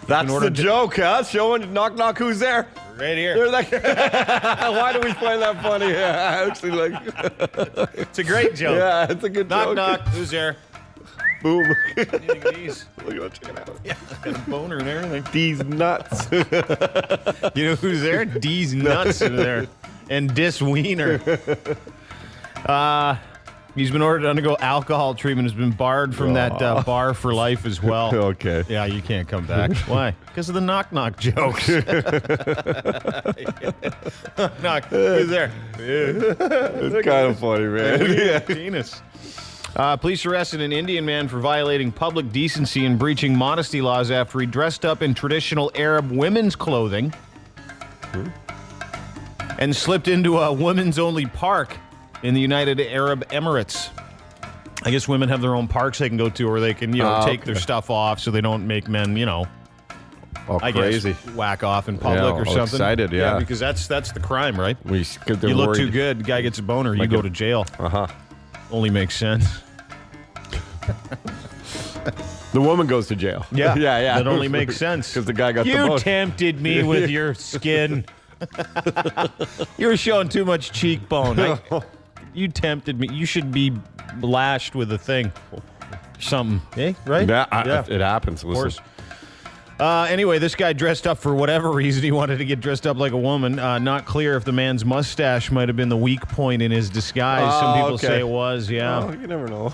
That's the joke, huh? Showing knock, knock, who's there? Right here. They're like, why do we find that funny? Yeah, actually, like, it's a great joke. Yeah, it's a good joke. Knock, knock, who's there? Boom. Look at these. Look at check it out. Yeah, got a boner and everything. These nuts. You know who's there? D's nuts in there. And Dis Wiener. He's been ordered to undergo alcohol treatment. Has been barred from that bar for life as well. Okay. Yeah, you can't come back. Why? Because of the knock knock jokes. Knock. Who's there? It's kind of funny, man. Yeah. Penis. Police arrested an Indian man for violating public decency and breaching modesty laws after he dressed up in traditional Arab women's clothing and slipped into a women's-only park in the United Arab Emirates. I guess women have their own parks they can go to, or they can, take their stuff off so they don't make men, crazy. Guess, whack off in public or something. Excited, yeah. Because that's the crime, right? You look too good, the guy gets a boner, you go to jail. Only makes sense. The woman goes to jail. Yeah. Yeah. That only makes sense. Because the guy got the You boner. tempted me with your skin. You were showing too much cheekbone. You tempted me. You should be lashed with a thing. Something. Eh? Right? Yeah, it happens. Of course. Anyway, this guy dressed up for whatever reason. He wanted to get dressed up like a woman. Not clear if the man's mustache might have been the weak point in his disguise. Some people say it was, yeah. Oh, you never know.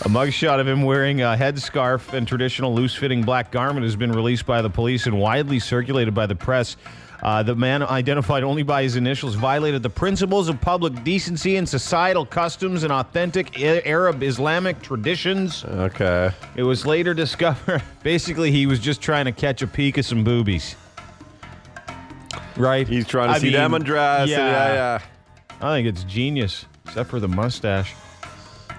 A mugshot of him wearing a headscarf and traditional loose-fitting black garment has been released by the police and widely circulated by the press. The man, identified only by his initials, violated the principles of public decency and societal customs and authentic Arab Islamic traditions. Okay. It was later discovered, basically, he was just trying to catch a peek of some boobies. Right? He's trying to see them undressed. Yeah. I think it's genius, except for the mustache.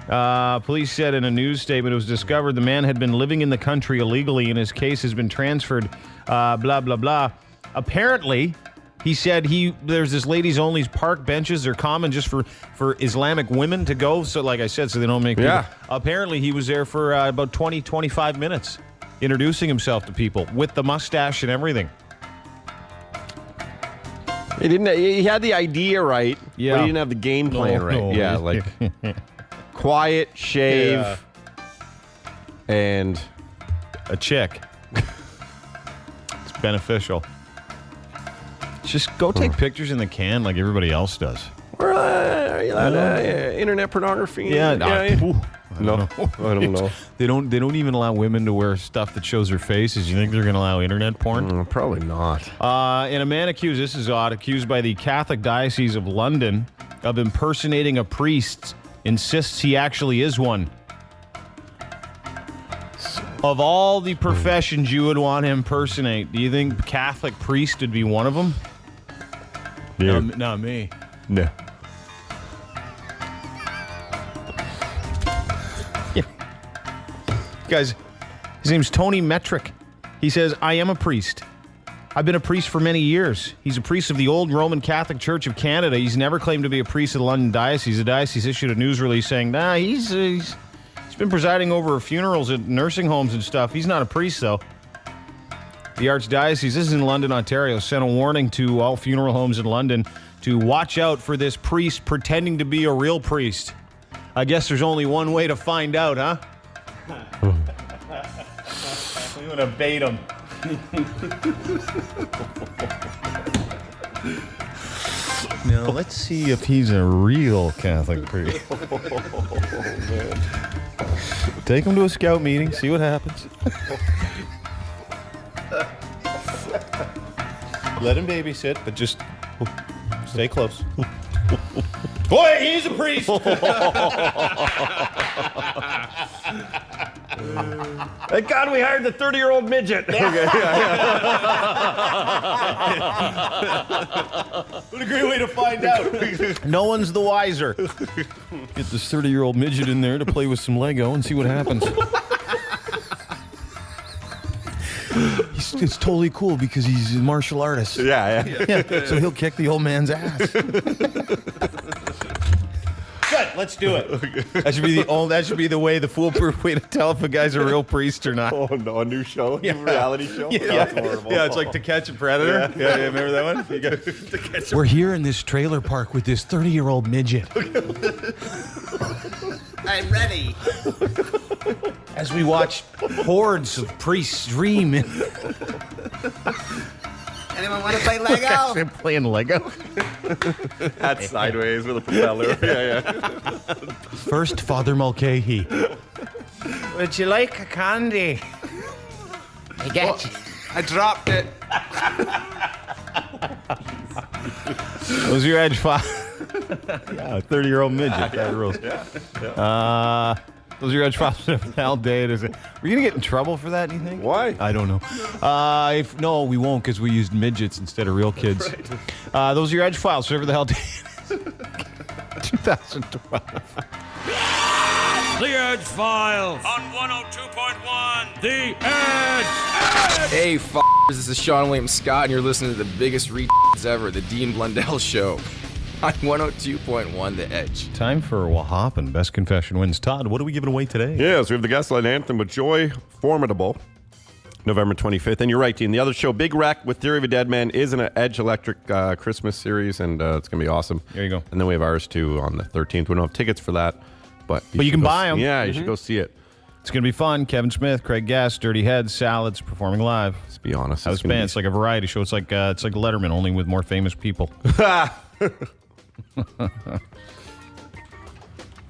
Police said in a news statement it was discovered the man had been living in the country illegally and his case has been transferred, blah, blah, blah. Apparently, he said there's this ladies only park benches. They're common just for Islamic women to go. So like I said, so they don't make people. Yeah. Apparently, he was there for about 20, 25 minutes introducing himself to people with the mustache and everything. He had the idea right, but he didn't have the game plan right. No. Yeah, like quiet, shave, and a chick. It's beneficial. Just go take pictures in the can like everybody else does. Or are you allowed internet pornography? Yeah. No, I don't know. They don't even allow women to wear stuff that shows their faces. You think they're going to allow internet porn? Probably not. And a man accused, this is odd, accused by the Catholic Diocese of London of impersonating a priest, insists he actually is one. Of all the professions you would want to impersonate, do you think Catholic priest would be one of them? Yeah. Not me. No. Guys, his name's Tony Metrick. He says, I am a priest. I've been a priest for many years. He's a priest of the Old Roman Catholic Church of Canada. He's never claimed to be a priest of the London Diocese. The diocese issued a news release saying, he's been presiding over funerals at nursing homes and stuff. He's not a priest, though. The Archdiocese, this is in London, Ontario, sent a warning to all funeral homes in London to watch out for this priest pretending to be a real priest. I guess there's only one way to find out, huh? We want to bait him. Now, let's see if he's a real Catholic priest. Take him to a scout meeting, see what happens. Let him babysit, but just stay close. Boy, he's a priest! Thank God we hired the 30-year-old midget. What a great way to find out. No one's the wiser. Get this 30-year-old midget in there to play with some Lego and see what happens. It's totally cool because he's a martial artist. Yeah. So he'll kick the old man's ass. Good, let's do it. That should be the way, the foolproof way to tell if a guy's a real priest or not. Oh no, a new show, new reality show. That's horrible. Yeah, it's like To Catch a Predator. Yeah, remember that one? You got To Catch We're here in this trailer park with this 30-year-old midget. I'm ready. As we watch hordes of priests dream. Anyone want to play Lego? They're playing Lego. That's sideways with a propeller. Yeah. First, Father Mulcahy. Would you like a candy? I got you. I dropped it. Was your Edge Yeah, a 30-year-old midget. That rules. Those are your Edge files. How day it is. We're going to get in trouble for that, do you think? Why? I don't know. No, we won't because we used midgets instead of real kids. Right. Those are your Edge files. Whatever the hell day it is. 2012. The Edge Files on 102.1 The Edge. Hey, this is Sean William Scott, and you're listening to the biggest ever, the Dean Blundell Show on 102.1 The Edge. Time for Wahop and Best Confession Wins. Todd, what are we giving away today? Yes, we have the Gaslight Anthem with Joy Formidable, November 25th. And you're right, Dean. The other show, Big Wreck with Theory of a Dead Man, is an Edge Electric Christmas series, and it's going to be awesome. There you go. And then we have ours, too, on the 13th. We don't have tickets for that. But you can buy them. Yeah, you should go see it. It's going to be fun. Kevin Smith, Craig Gass, Dirty Heads, Salads performing live. Let's be honest. House band. It's like a variety show. It's like Letterman, only with more famous people. Hi,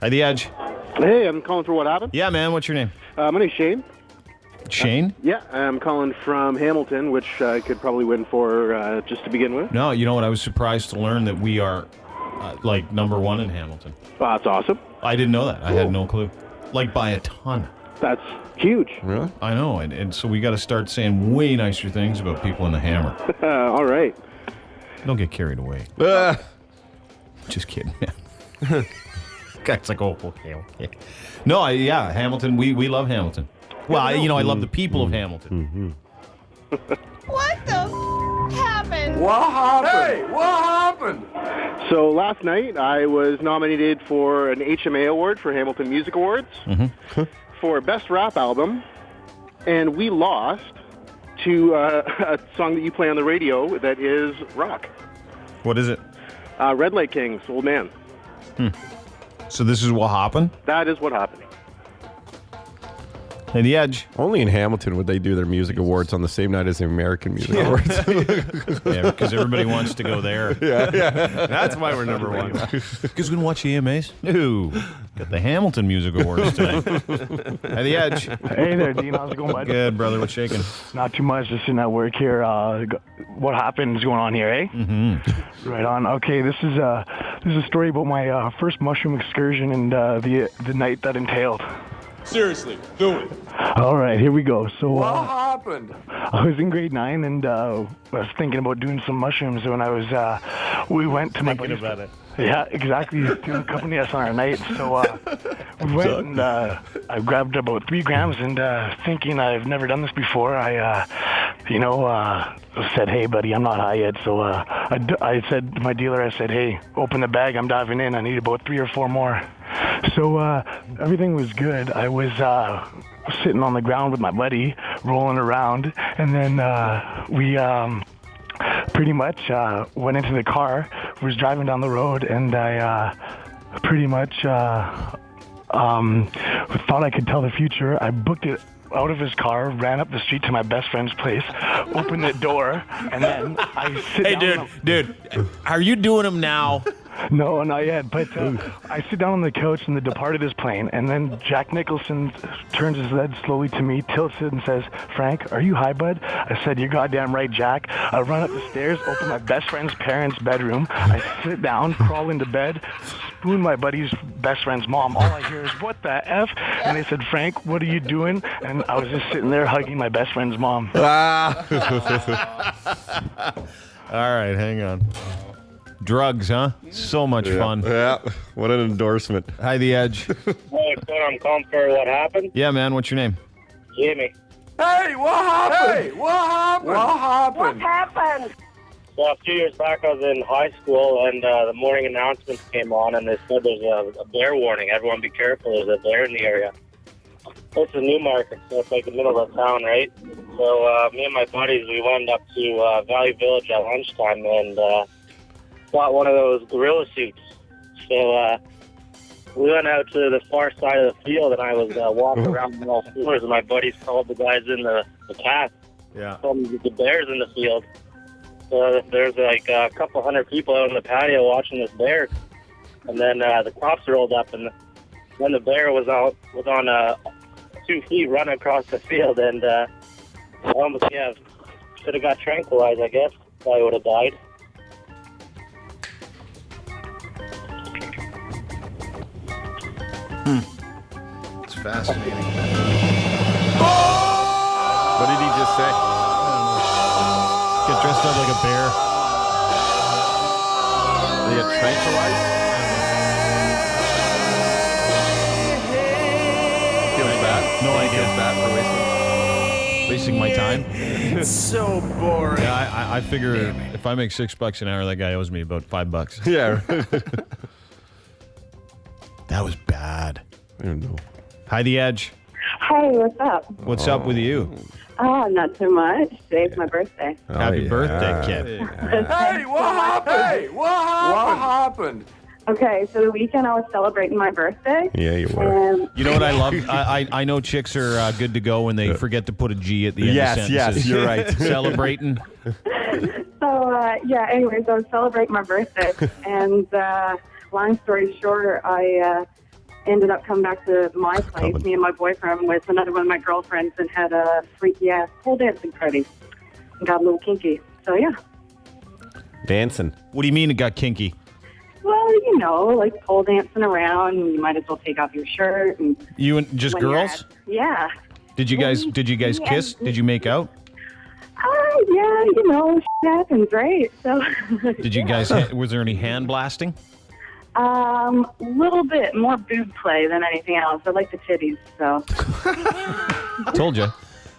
The Edge. Hey, I'm calling for What Happened? Yeah, man. What's your name? My name's Shane. Shane? Yeah, I'm calling from Hamilton, which I could probably win for just to begin with. No, you know what? I was surprised to learn that we are like number one in Hamilton. That's awesome. I didn't know that. I had no clue. Like by a ton. That's huge. Really? I know. And so we got to start saying way nicer things about people in the Hammer. All right. Don't get carried away. Just kidding, man. Guy's like, oh, okay. No, Hamilton. We love Hamilton. Well, I love the people of Hamilton. What the happened? What happened? Hey, what happened? So last night I was nominated for an HMA award for Hamilton Music Awards for Best Rap Album, and we lost to a song that you play on the radio that is rock. What is it? Red Light Kings, Old Man. So this is what happened? That is what happened. Hey, The Edge. Only in Hamilton would they do their music awards on the same night as the American Music Awards. Yeah, because everybody wants to go there. Yeah. That's why we're number one. Because we can watch the EMAs? No. Got the Hamilton Music Awards today. Hey, The Edge. Hey there, Dean. How's it going, bud? Good, brother. What's shaking? Not too much. Just sitting at work here. What happened is going on here, eh? Mm-hmm. Right on. Okay, this is a story about my first mushroom excursion and the night that entailed. Seriously, do it. All right, here we go. So, What happened? I was in grade 9 and I was thinking about doing some mushrooms when I was, we went to my buddy's. About it. Yeah, exactly. Doing accompany us on our night. So we went and I grabbed about 3 grams and thinking I've never done this before, I said, hey, buddy, I'm not high yet. So I said to my dealer, I said, hey, open the bag. I'm diving in. I need about 3 or 4 more. So everything was good. I was sitting on the ground with my buddy, rolling around, and then we pretty much went into the car, was driving down the road, and I pretty much thought I could tell the future. I booked it out of his car, ran up the street to my best friend's place, opened the door, and then I sit down. Hey, dude, are you doing them now? No, not yet. But I sit down on the couch in the departed his plane, and then Jack Nicholson turns his head slowly to me, tilts it, and says, "Frank, are you high, bud?" I said, "You're goddamn right, Jack." I run up the stairs, open my best friend's parents' bedroom. I sit down, crawl into bed, spoon my buddy's best friend's mom. All I hear is, "What the F?" And they said, "Frank, what are you doing?" And I was just sitting there hugging my best friend's mom. All right, hang on. Drugs, huh? So much fun. Yeah, what an endorsement. Hi, The Edge. Hey, I'm calling for What Happened? Yeah, man, what's your name? Jimmy. Hey, what happened? Hey, what happened? What happened? What happened? So a few years back, I was in high school, and the morning announcements came on, and they said there's a bear warning. Everyone be careful, there's a bear in the area. It's a new market, so it's like the middle of town, right? So me and my buddies, we went up to Valley Village at lunchtime, and bought one of those gorilla suits. So we went out to the far side of the field, and I was walking around on all fours, and my buddies called the guys in the path. Yeah. Told me the bear's in the field. So there's like a couple hundred people out on the patio watching this bear. And then the cops rolled up, and then the bear was on 2 feet running across the field, and I almost, should have got tranquilized, I guess. Probably would have died. Fascinating. What did he just say? Get dressed up like a bear. They get tranquilized? Feels bad. No idea. Feels bad for Wasting my time. It's so boring. Yeah, I figure if I make $6 an hour, that guy owes me about $5. Yeah. That was bad. I don't know. Hi, The Edge. Hey, what's up? What's up with you? Oh, not too much. Today's my birthday. Happy birthday, kid. Hey, what happened? Hey, what happened? Okay, so the weekend I was celebrating my birthday. Yeah, you were. You know what I love? I know chicks are good to go when they forget to put a G at the end of sentences. Yes, you're right. Celebrating. So, anyways, I was celebrating my birthday. And long story short, I ended up coming back to my place, me and my boyfriend, with another one of my girlfriends, and had a freaky-ass pole dancing party. And got a little kinky. So, yeah. Dancing. What do you mean it got kinky? Well, you know, like pole dancing around, and you might as well take off your shirt. And You and just when you're girls? yeah. Did you guys kiss? Did you make out? Yeah, you know, shit happens, right? So. Did you guys? Was there any hand blasting? Little bit more boob play than anything else. I like the titties, so. Told you.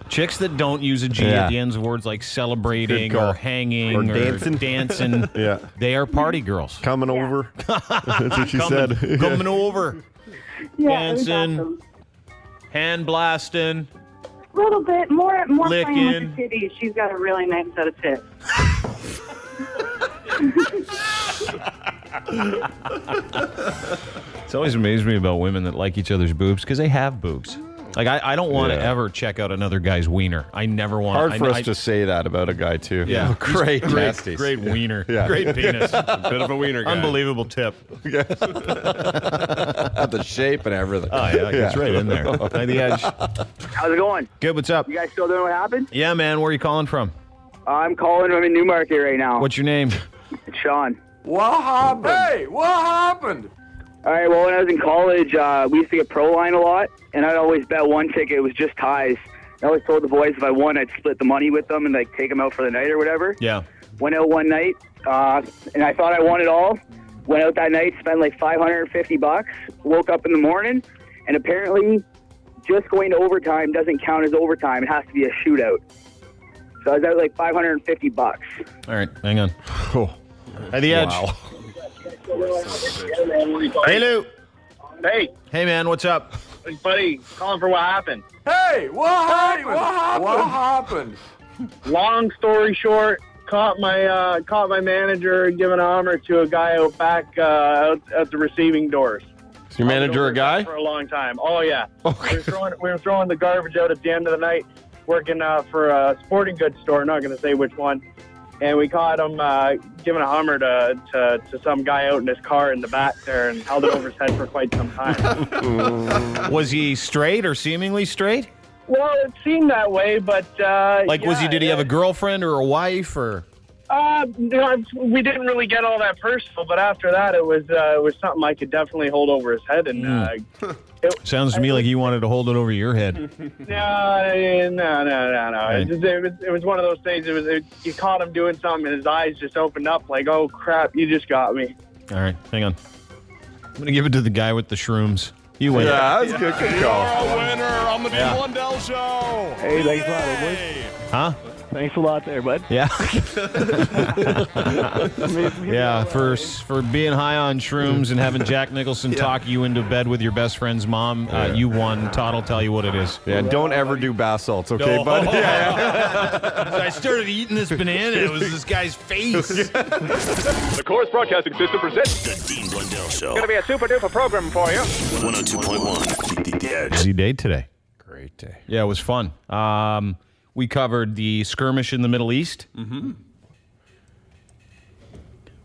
Chicks that don't use a G at the ends of words like celebrating Good call. or hanging Or dancing. yeah, they are party girls. Coming over. That's what she said. Coming over. Yeah, it was Dancing. awesome. Hand blasting. A little bit more playing with Licking. the titties. She's got a really nice set of tits. It's always amazed me about women that like each other's boobs because they have boobs. Like, I don't want to ever check out another guy's wiener. I never want. Hard for us to say that about a guy, too. Yeah. Great Great testes. wiener. Yeah. Great penis. Bit of a wiener guy. Unbelievable tip. Had the shape and everything. Oh, yeah. It's right in there. Hi, The Edge. How's it going? Good. What's up? You guys still doing what happened? Yeah, man. Where are you calling from? I'm calling from in Newmarket right now. What's your name? It's Sean. What happened? Hey, what happened? All right, well, when I was in college, we used to get pro line a lot, and I'd always bet one ticket. It was just ties. I always told the boys if I won, I'd split the money with them and like take them out for the night or whatever. Yeah. Went out one night, and I thought I won it all. Went out that night, spent like $550. Woke up in the morning, and apparently just going to overtime doesn't count as overtime. It has to be a shootout. So I was out like $550. All right. Hang on. Oh. Hi, The Edge. Wow. Hey, Lou. Hey. Hey, man. What's up? Buddy, calling for what happened. Hey, what happened? What happened? Long story short, caught my manager giving a Hummer to a guy out back out at the receiving doors. Is your manager a guy? For a long time. Oh yeah. Okay. We were throwing the garbage out at the end of the night, working for a sporting goods store. Not going to say which one. And we caught him giving a Hummer to some guy out in his car in the back there, and held it over his head for quite some time. Was he straight or seemingly straight? Well, it seemed that way, but Did he have a girlfriend or a wife or? We didn't really get all that personal, but after that, it was something I could definitely hold over his head, and Sounds to me like you wanted to hold it over your head. No. Right. It was one of those things. You caught him doing something, and his eyes just opened up like, "Oh crap, you just got me." All right, hang on. I'm gonna give it to the guy with the shrooms. You win. Yeah, that's good. Good call. You're a winner on the Dean Blundell Show. Hey, thanks a lot, boys. Huh? Thanks a lot there, bud. Yeah. Yeah, for being high on shrooms and having Jack Nicholson talk you into bed with your best friend's mom, you won. Todd will tell you what it is. Yeah, don't ever do bath salts, okay, bud? I started eating this banana, it was this guy's face. The Chorus Broadcasting System presents The Dean Blundell Show. Gonna be a super duper program for you. 102.1 The Edge. Busy day today. Great day. Yeah, it was fun. We covered the skirmish in the Middle East. Mm-hmm.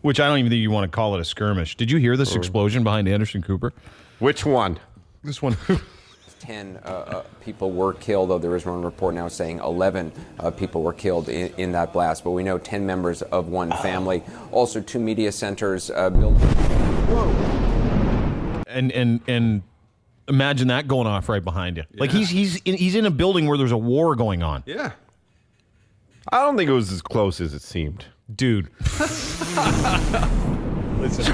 Which I don't even think you want to call it a skirmish. Did you hear this explosion behind Anderson Cooper? Which one? This one. 10 people were killed, though there is one report now saying 11 people were killed in that blast. But we know 10 members of one family. Also, 2 media centers built. And Imagine that going off right behind you. Like he's in a building where there's a war going on. Yeah. I don't think it was as close as it seemed. Dude. Listen.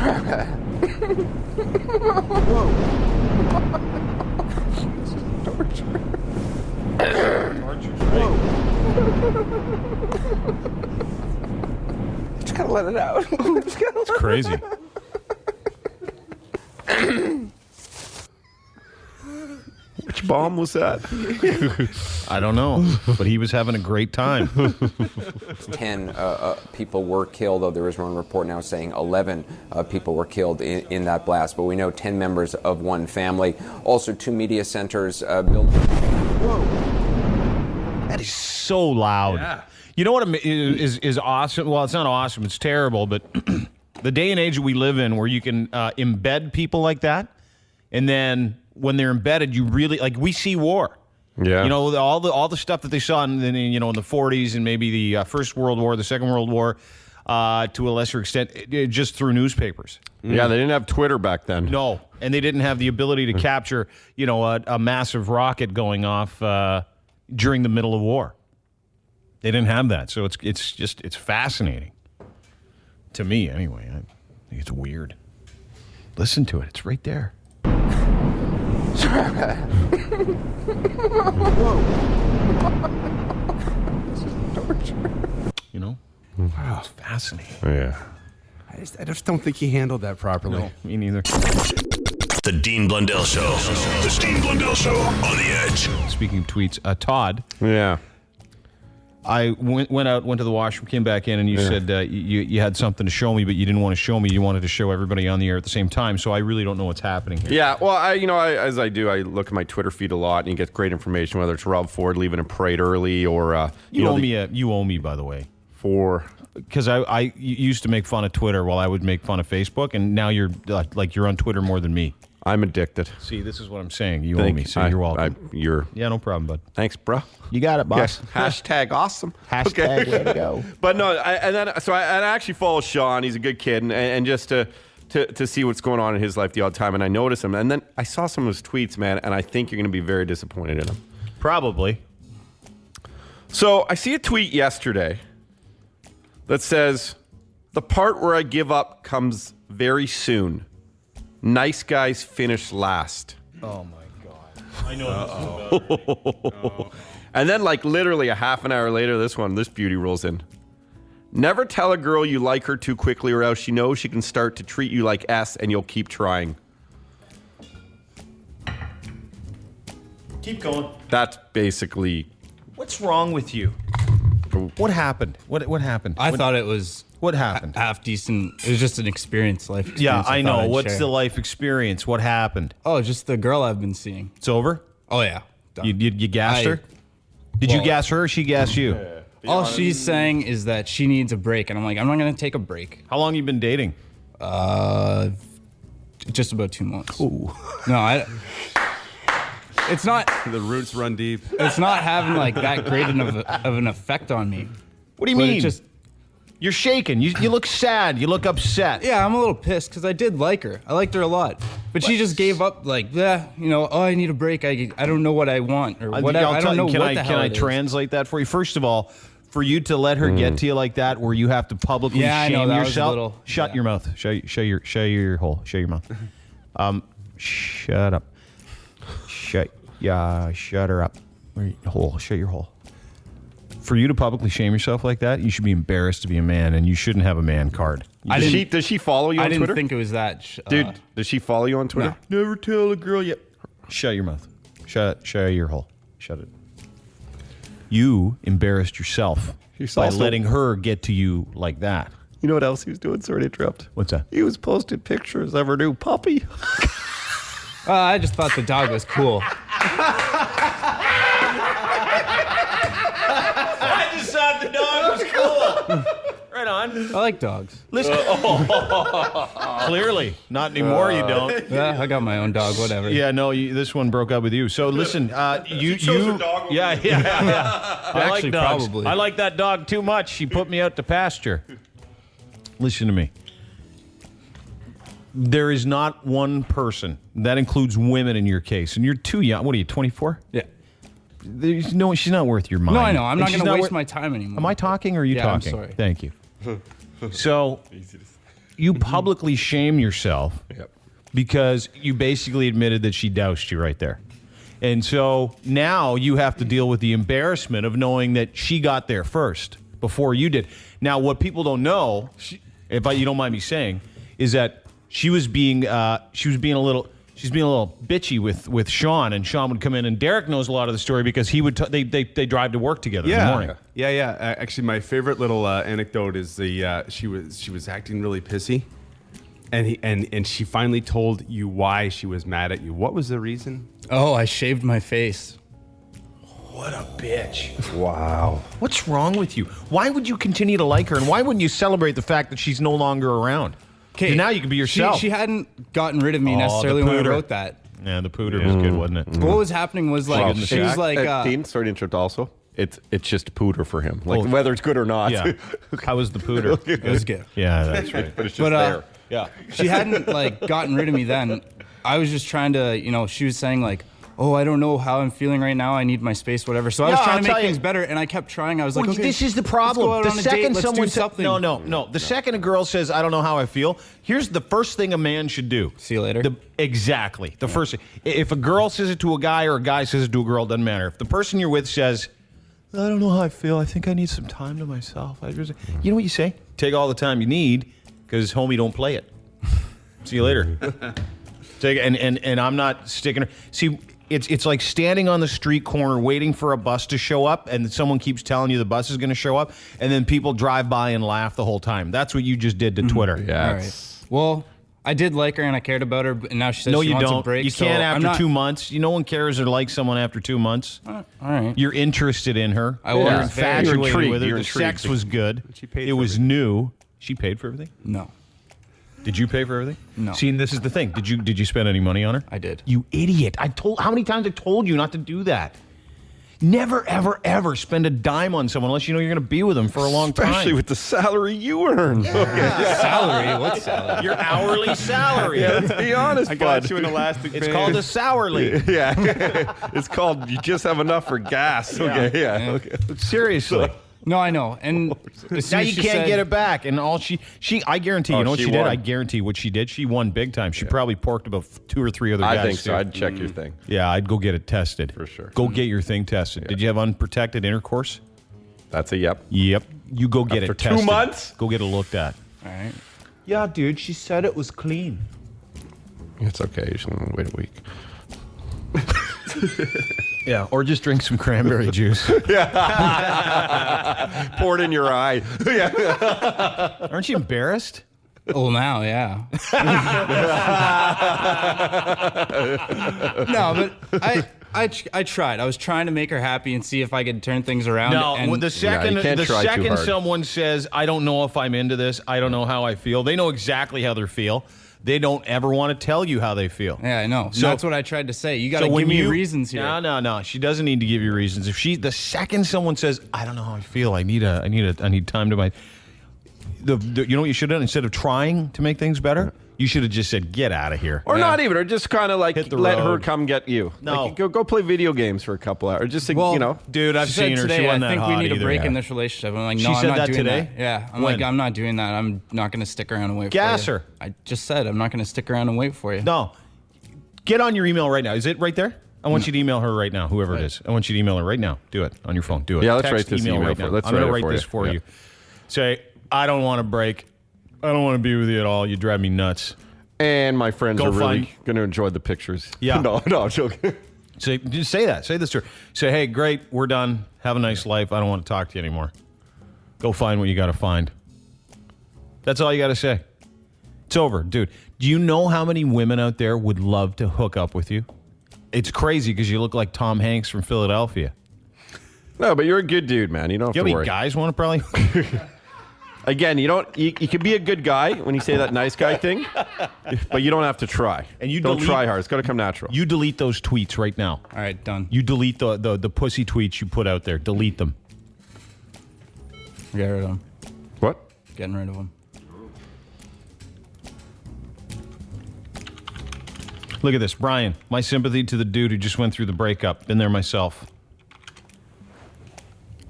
Just gotta let it out. It's crazy. Which bomb was that? I don't know, but he was having a great time. 10 people were killed, though there is one report now saying 11 people were killed in that blast. But we know 10 members of one family. Also, 2 media centers built. That is so loud. Yeah. You know what is awesome? Well, it's not awesome. It's terrible. But the day and age we live in where you can embed people like that, and then when they're embedded, you really, like, we see war. Yeah. You know, all the stuff that they saw in the 40s and maybe the First World War, the Second World War, to a lesser extent, just through newspapers. Yeah, they didn't have Twitter back then. No, and they didn't have the ability to capture, a massive rocket going off during the middle of war. They didn't have that, so it's fascinating to me anyway. I think it's weird. Listen to it; it's right there. You know? Wow. It's fascinating. Yeah. I just don't think he handled that properly. No, me neither. The Dean Blundell Show. The Dean Blundell Show on the Edge. Speaking of tweets, Todd. Yeah. I went to the washroom, came back in, and you said you had something to show me, but you didn't want to show me. You wanted to show everybody on the air at the same time, so I really don't know what's happening here. Yeah, well, as I do, I look at my Twitter feed a lot, and you get great information, whether it's Rob Ford leaving a parade early or... you owe me, by the way. For... Because I used to make fun of Twitter while I would make fun of Facebook, and now you're on Twitter more than me. I'm addicted. See, this is what I'm saying. You owe me, so you're welcome. Yeah, no problem, bud. Thanks, bro. You got it, boss. Yes. Hashtag awesome. Hashtag way to go. But no, I actually follow Sean. He's a good kid, and just to see what's going on in his life the odd time, and I notice him, and then I saw some of his tweets, man, and I think you're going to be very disappointed in him. Probably. So I see a tweet yesterday that says, "The part where I give up comes very soon. Nice guys finish last." Oh my God. I know this about. And then literally a half an hour later, this beauty rolls in. "Never tell a girl you like her too quickly or else she knows she can start to treat you like S and you'll keep trying." Keep going. That's basically... What's wrong with you? What happened? What happened? I thought it was... What happened? Half decent. It was just an life experience. Yeah, I know. What's the life experience? What happened? Oh, just the girl I've been seeing. It's over? Oh, yeah. Done. You gassed her? Did you gas her or she gas you? All she's saying is that she needs a break. And I'm like, I'm not going to take a break. How long you been dating? Just about 2 months. Ooh. No, it's not... The roots run deep. It's not having that great of an effect on me. What do you mean? You're shaking. You look sad. You look upset. Yeah, I'm a little pissed because I did like her. I liked her a lot. But she just gave up I need a break. I don't know what I want or whatever. I don't know what the hell it is. Can I translate that for you? First of all, for you to let her get to you like that where you have to publicly shame yourself. Shut your mouth. Show your hole. Show your mouth. Shut up. Shut her up. Hole. Shut your hole. For you to publicly shame yourself like that, you should be embarrassed to be a man, and you shouldn't have a man card. Does she follow you on Twitter? I didn't think it was that. Dude, does she follow you on Twitter? No. Never tell a girl yet. Shut your mouth. Shut your hole. Shut it. You embarrassed yourself by letting her get to you like that. You know what else he was doing? Sorry to interrupt. What's that? He was posting pictures of her new puppy. I just thought the dog was cool. I just thought the dog was cool. Right on. I like dogs. Listen. Clearly. Not anymore, you don't. Yeah, I got my own dog, whatever. Yeah, no, this one broke up with you. So listen, you Yeah. I like dogs. Probably. I like that dog too much. She put me out to pasture. Listen to me. There is not one person. That includes women in your case. And you're too young. What are you, 24? Yeah. There's no, she's not worth your mind. No, I know. I'm not And going to she's waste my time anymore. Am I talking or are you Yeah, I'm talking? sorry. Thank you. So you publicly shame yourself because you basically admitted that she doused you right there. And so now you have to deal with the embarrassment of knowing that she got there first before you did. Now, what people don't know, if you don't mind me saying, is that she was being a little bitchy with Sean, and Sean would come in, and Derek knows a lot of the story because he would they drive to work together in the morning. Yeah. Actually, my favorite little anecdote is she was acting really pissy, and she finally told you why she was mad at you. What was the reason? Oh, I shaved my face. What a bitch. Wow. What's wrong with you? Why would you continue to like her, and why wouldn't you celebrate the fact that she's no longer around? Okay, now you can be yourself. She hadn't gotten rid of me necessarily when I wrote that. Yeah, the pooter was good, wasn't it? What was happening was like she was like Dean, sorry to interrupt. Also, it's just pooter for him. Like whether it's good or not. Yeah. How was the pooter? It was good. Yeah, that's right. But it's just there. Yeah. She hadn't like gotten rid of me then. I was just trying to, she was saying like, oh, I don't know how I'm feeling right now. I need my space, whatever. So I was trying to make things better, and I kept trying. I was like, okay, this is the problem. Let's go out on a date. Let's do something. No. The second a girl says, I don't know how I feel, here's the first thing a man should do. See you later. Exactly. The first thing. If a girl says it to a guy or a guy says it to a girl, it doesn't matter. If the person you're with says, I don't know how I feel, I think I need some time to myself. You know what you say? Take all the time you need, because homie, don't play it. See you later. And I'm not sticking. See, it's like standing on the street corner waiting for a bus to show up, and someone keeps telling you the bus is going to show up, and then people drive by and laugh the whole time. That's what you just did to Twitter. Yeah. All right. Well, I did like her and I cared about her, and now she says she wants a break. You can't after 2 months. No one cares or likes someone after 2 months. All right. You're interested in her. I was. You're infatuated with her. You're the intrigued. sex was good. She paid it for was everything. new. She paid for everything? No. Did you pay for everything? No. See, and this is the thing. Did you spend any money on her? I did. You idiot. How many times I told you not to do that? Never, ever, ever spend a dime on someone unless you know you're going to be with them for a long time. Especially with the salary you earn. Salary? What salary? Your hourly salary. Yeah, let's be honest, I got bud. you an elastic It's band. called a sourly. Yeah. It's called you just have enough for gas. Okay, yeah. Okay. Seriously. No, I know. And as Now soon as you she can't said- get it back. And all I guarantee, you know what she she did? won. I guarantee what she did. She won big time. She probably porked about 2 or 3 other guys. I think so. too. I'd check your thing. Yeah, I'd go get it tested. For sure. Go get your thing tested. Did you have unprotected intercourse? That's a yep. Yep. You go get After it 2 tested. months? Go get it looked at. All right. Yeah, dude, she said it was clean. It's okay. You just want to wait a week. Yeah, or just drink some cranberry juice. Yeah. Pour it in your eye. Yeah. Aren't you embarrassed? Oh, now, yeah. No, but I tried. I was trying to make her happy and see if I could turn things around. No, and the second you can't try too hard. someone says, I don't know if I'm into this, I don't know how I feel, they know exactly how they feel. They don't ever want to tell you how they feel. Yeah, I know. So- So that's what I tried to say. You got to when give me you- reasons here. No. She doesn't need to give you reasons. The second someone says, I don't know how I feel, I need time to my. You know what you should have done? Instead of trying to make things better, you should have just said, get out of here. Or not even, or just kind of like Hit the let her road. come get you. No. Like, go play video games for a couple hours. Just, Dude, I've She said seen her. today, She wasn't I that think hot we need either. a break in this relationship. I'm like, no, She I'm said not that doing today? that. Yeah, I'm When? like, I'm not doing that. I'm not going to stick around and wait Gas for you. her. I just said I'm not going to stick around and wait for you. No. Get on your email right now. Is it right there? I want you to email her right now, whoever it is. I want you to email her right now. Do it on your phone. Do it. Yeah, let's Text, write this email email right for- now. let's I'm going to write it write for this you. for Yeah. you. Say, I don't want to break. I don't want to be with you at all. You drive me nuts. And my friends Go are really find- going to enjoy the pictures. Yeah. No, I'm joking. Just say that. Say this to her. Say, hey, great. We're done. Have a nice life. I don't want to talk to you anymore. Go find what you got to find. That's all you got to say. It's over. Dude, do you know how many women out there would love to hook up with you? It's crazy because you look like Tom Hanks from Philadelphia. No, but you're a good dude, man. You don't have Do you to know how worry. many guys want to probably... Again, you can be a good guy when you say that nice guy thing, but you don't have to try. And you don't delete- try hard. It's got to come natural. You delete those tweets right now. All right, done. You delete the pussy tweets you put out there. Delete them. Get rid of them. What? Getting rid of them. Look at this. Brian, my sympathy to the dude who just went through the breakup. Been there myself.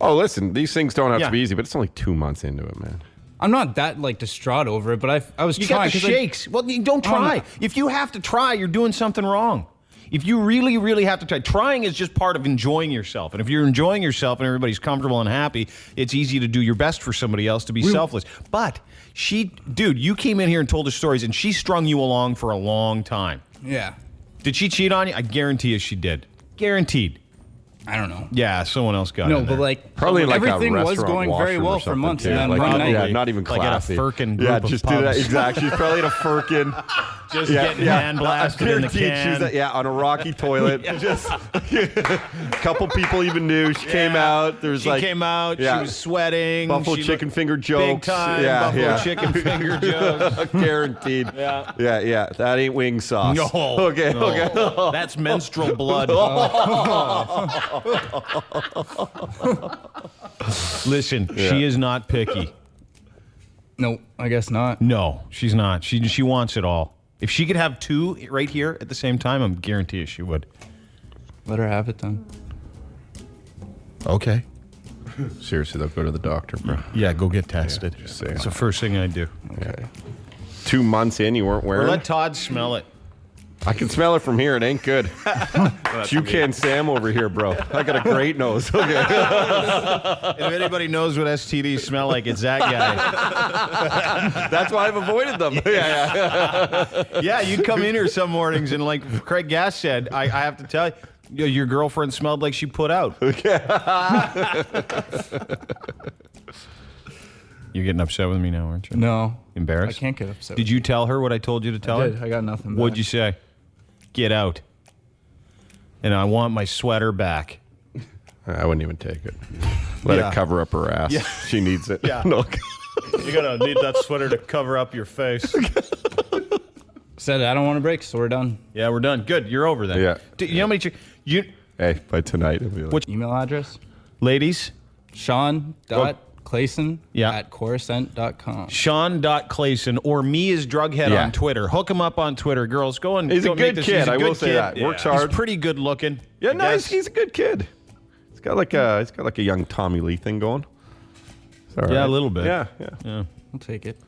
Oh, listen, these things don't have to be easy, but it's only 2 months into it, man. I'm not that like distraught over it, but I was You trying. got the shakes. Well, you don't try. If you have to try, you're doing something wrong. If you really, really have to try, trying is just part of enjoying yourself. And if you're enjoying yourself and everybody's comfortable and happy, it's easy to do your best for somebody else, to be selfless. But dude, you came in here and told us stories, and she strung you along for a long time. Yeah. Did she cheat on you? I guarantee you she did. Guaranteed. I don't know. Yeah, someone else got No, in there. but like Probably like everything a was going very washroom well or for something, months, too. and then Like, one night, yeah, not even like at a classy. Firkin group Yeah, of just do that. pubs. Exactly. She's probably at a Firkin. Just getting hand blasted in the can. She's on a rocky toilet. Just a couple people even knew she came out. There's She like came out. She was sweating. Buffalo She chicken looked finger jokes. Big time Buffalo chicken finger jokes. Guaranteed. Yeah. That ain't wing sauce. No. Okay. No. Okay. That's menstrual blood. Listen, she is not picky. No, I guess not. No, she's not. She wants it all. If she could have two right here at the same time, I'm guarantee she would. Let her have it then. Okay. Seriously, though, go to the doctor, bro. Yeah, go get tested. Just saying. It's the first thing I do. Okay. 2 months in, you weren't wearing. Or let Todd smell it. I can smell it from here. It ain't good. You can Sam over here, bro. I got a great nose. Okay. If anybody knows what STDs smell like, it's that guy. That's why I've avoided them. Yeah, you come in here some mornings and like Craig Gass said, I have to tell you, your girlfriend smelled like she put out. You're getting upset with me now, aren't you? No. Embarrassed? I can't get upset. Did you tell her what I told you to tell I her? did. I got nothing What'd back. you say? Get out. And I want my sweater back. I wouldn't even take it. Let it cover up her ass. Yeah. She needs it. Yeah. No. You're going to need that sweater to cover up your face. Said I don't want to break, so we're done. Yeah, we're done. Good. You're over then. Yeah. You know how many... Hey, by tonight, it'll be like... What email address? Ladies? Sean.Clayson at Coruscant.com. Sean.Clayson or me as Drughead on Twitter. Hook him up on Twitter. Girls, go and He's a make good this. kid. He's a I good will say kid. that. Works hard. He's pretty good looking. Yeah, I no, guess. he's a good kid. He's got like a young Tommy Lee thing going. It's all Yeah, right. a little bit. Yeah. I'll take it.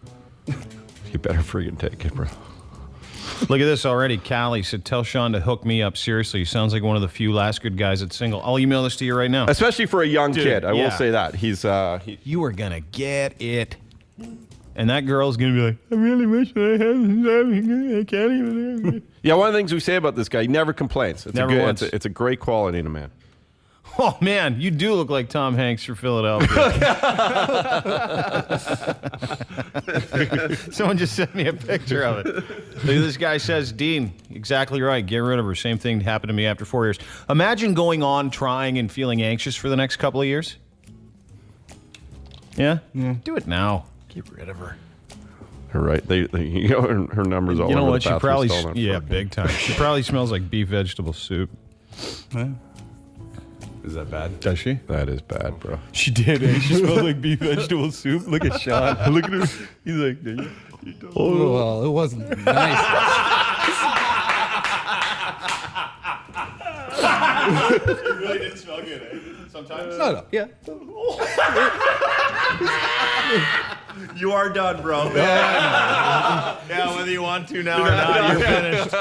You better friggin' take it, bro. Look at this already. Callie said, tell Sean to hook me up. Seriously, he sounds like one of the few last good guys that's single. I'll email this to you right now. Especially for a young Dude, kid. I yeah. will say that. He's You are going to get it. And that girl's going to be like, I really wish I had. I can't even. Yeah, one of the things we say about this guy, he never complains. It's Never once. It's a great quality in a man. Oh, man, you do look like Tom Hanks for Philadelphia. Someone just sent me a picture of it. Look at this guy says, Dean, exactly right. Get rid of her. Same thing happened to me after 4 years. Imagine going on trying and feeling anxious for the next couple of years. Yeah? Do it now. Get rid of her. All right. You know, her numbers all You know over what? the She probably, bathroom stall. yeah, big time. She probably smells like beef vegetable soup. Is that bad? Does she? That is bad, bro. She did. Eh? She smells like beef vegetable soup. Look at Sean. Look at her. He's like, you don't. Oh, well, it wasn't nice. It really didn't smell good, eh? Sometimes? No. Yeah. You are done, bro. Yeah, whether you want to now or not, you're finished.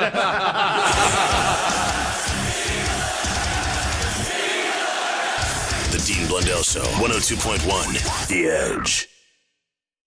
The Dean Blundell Show, 102.1 The Edge.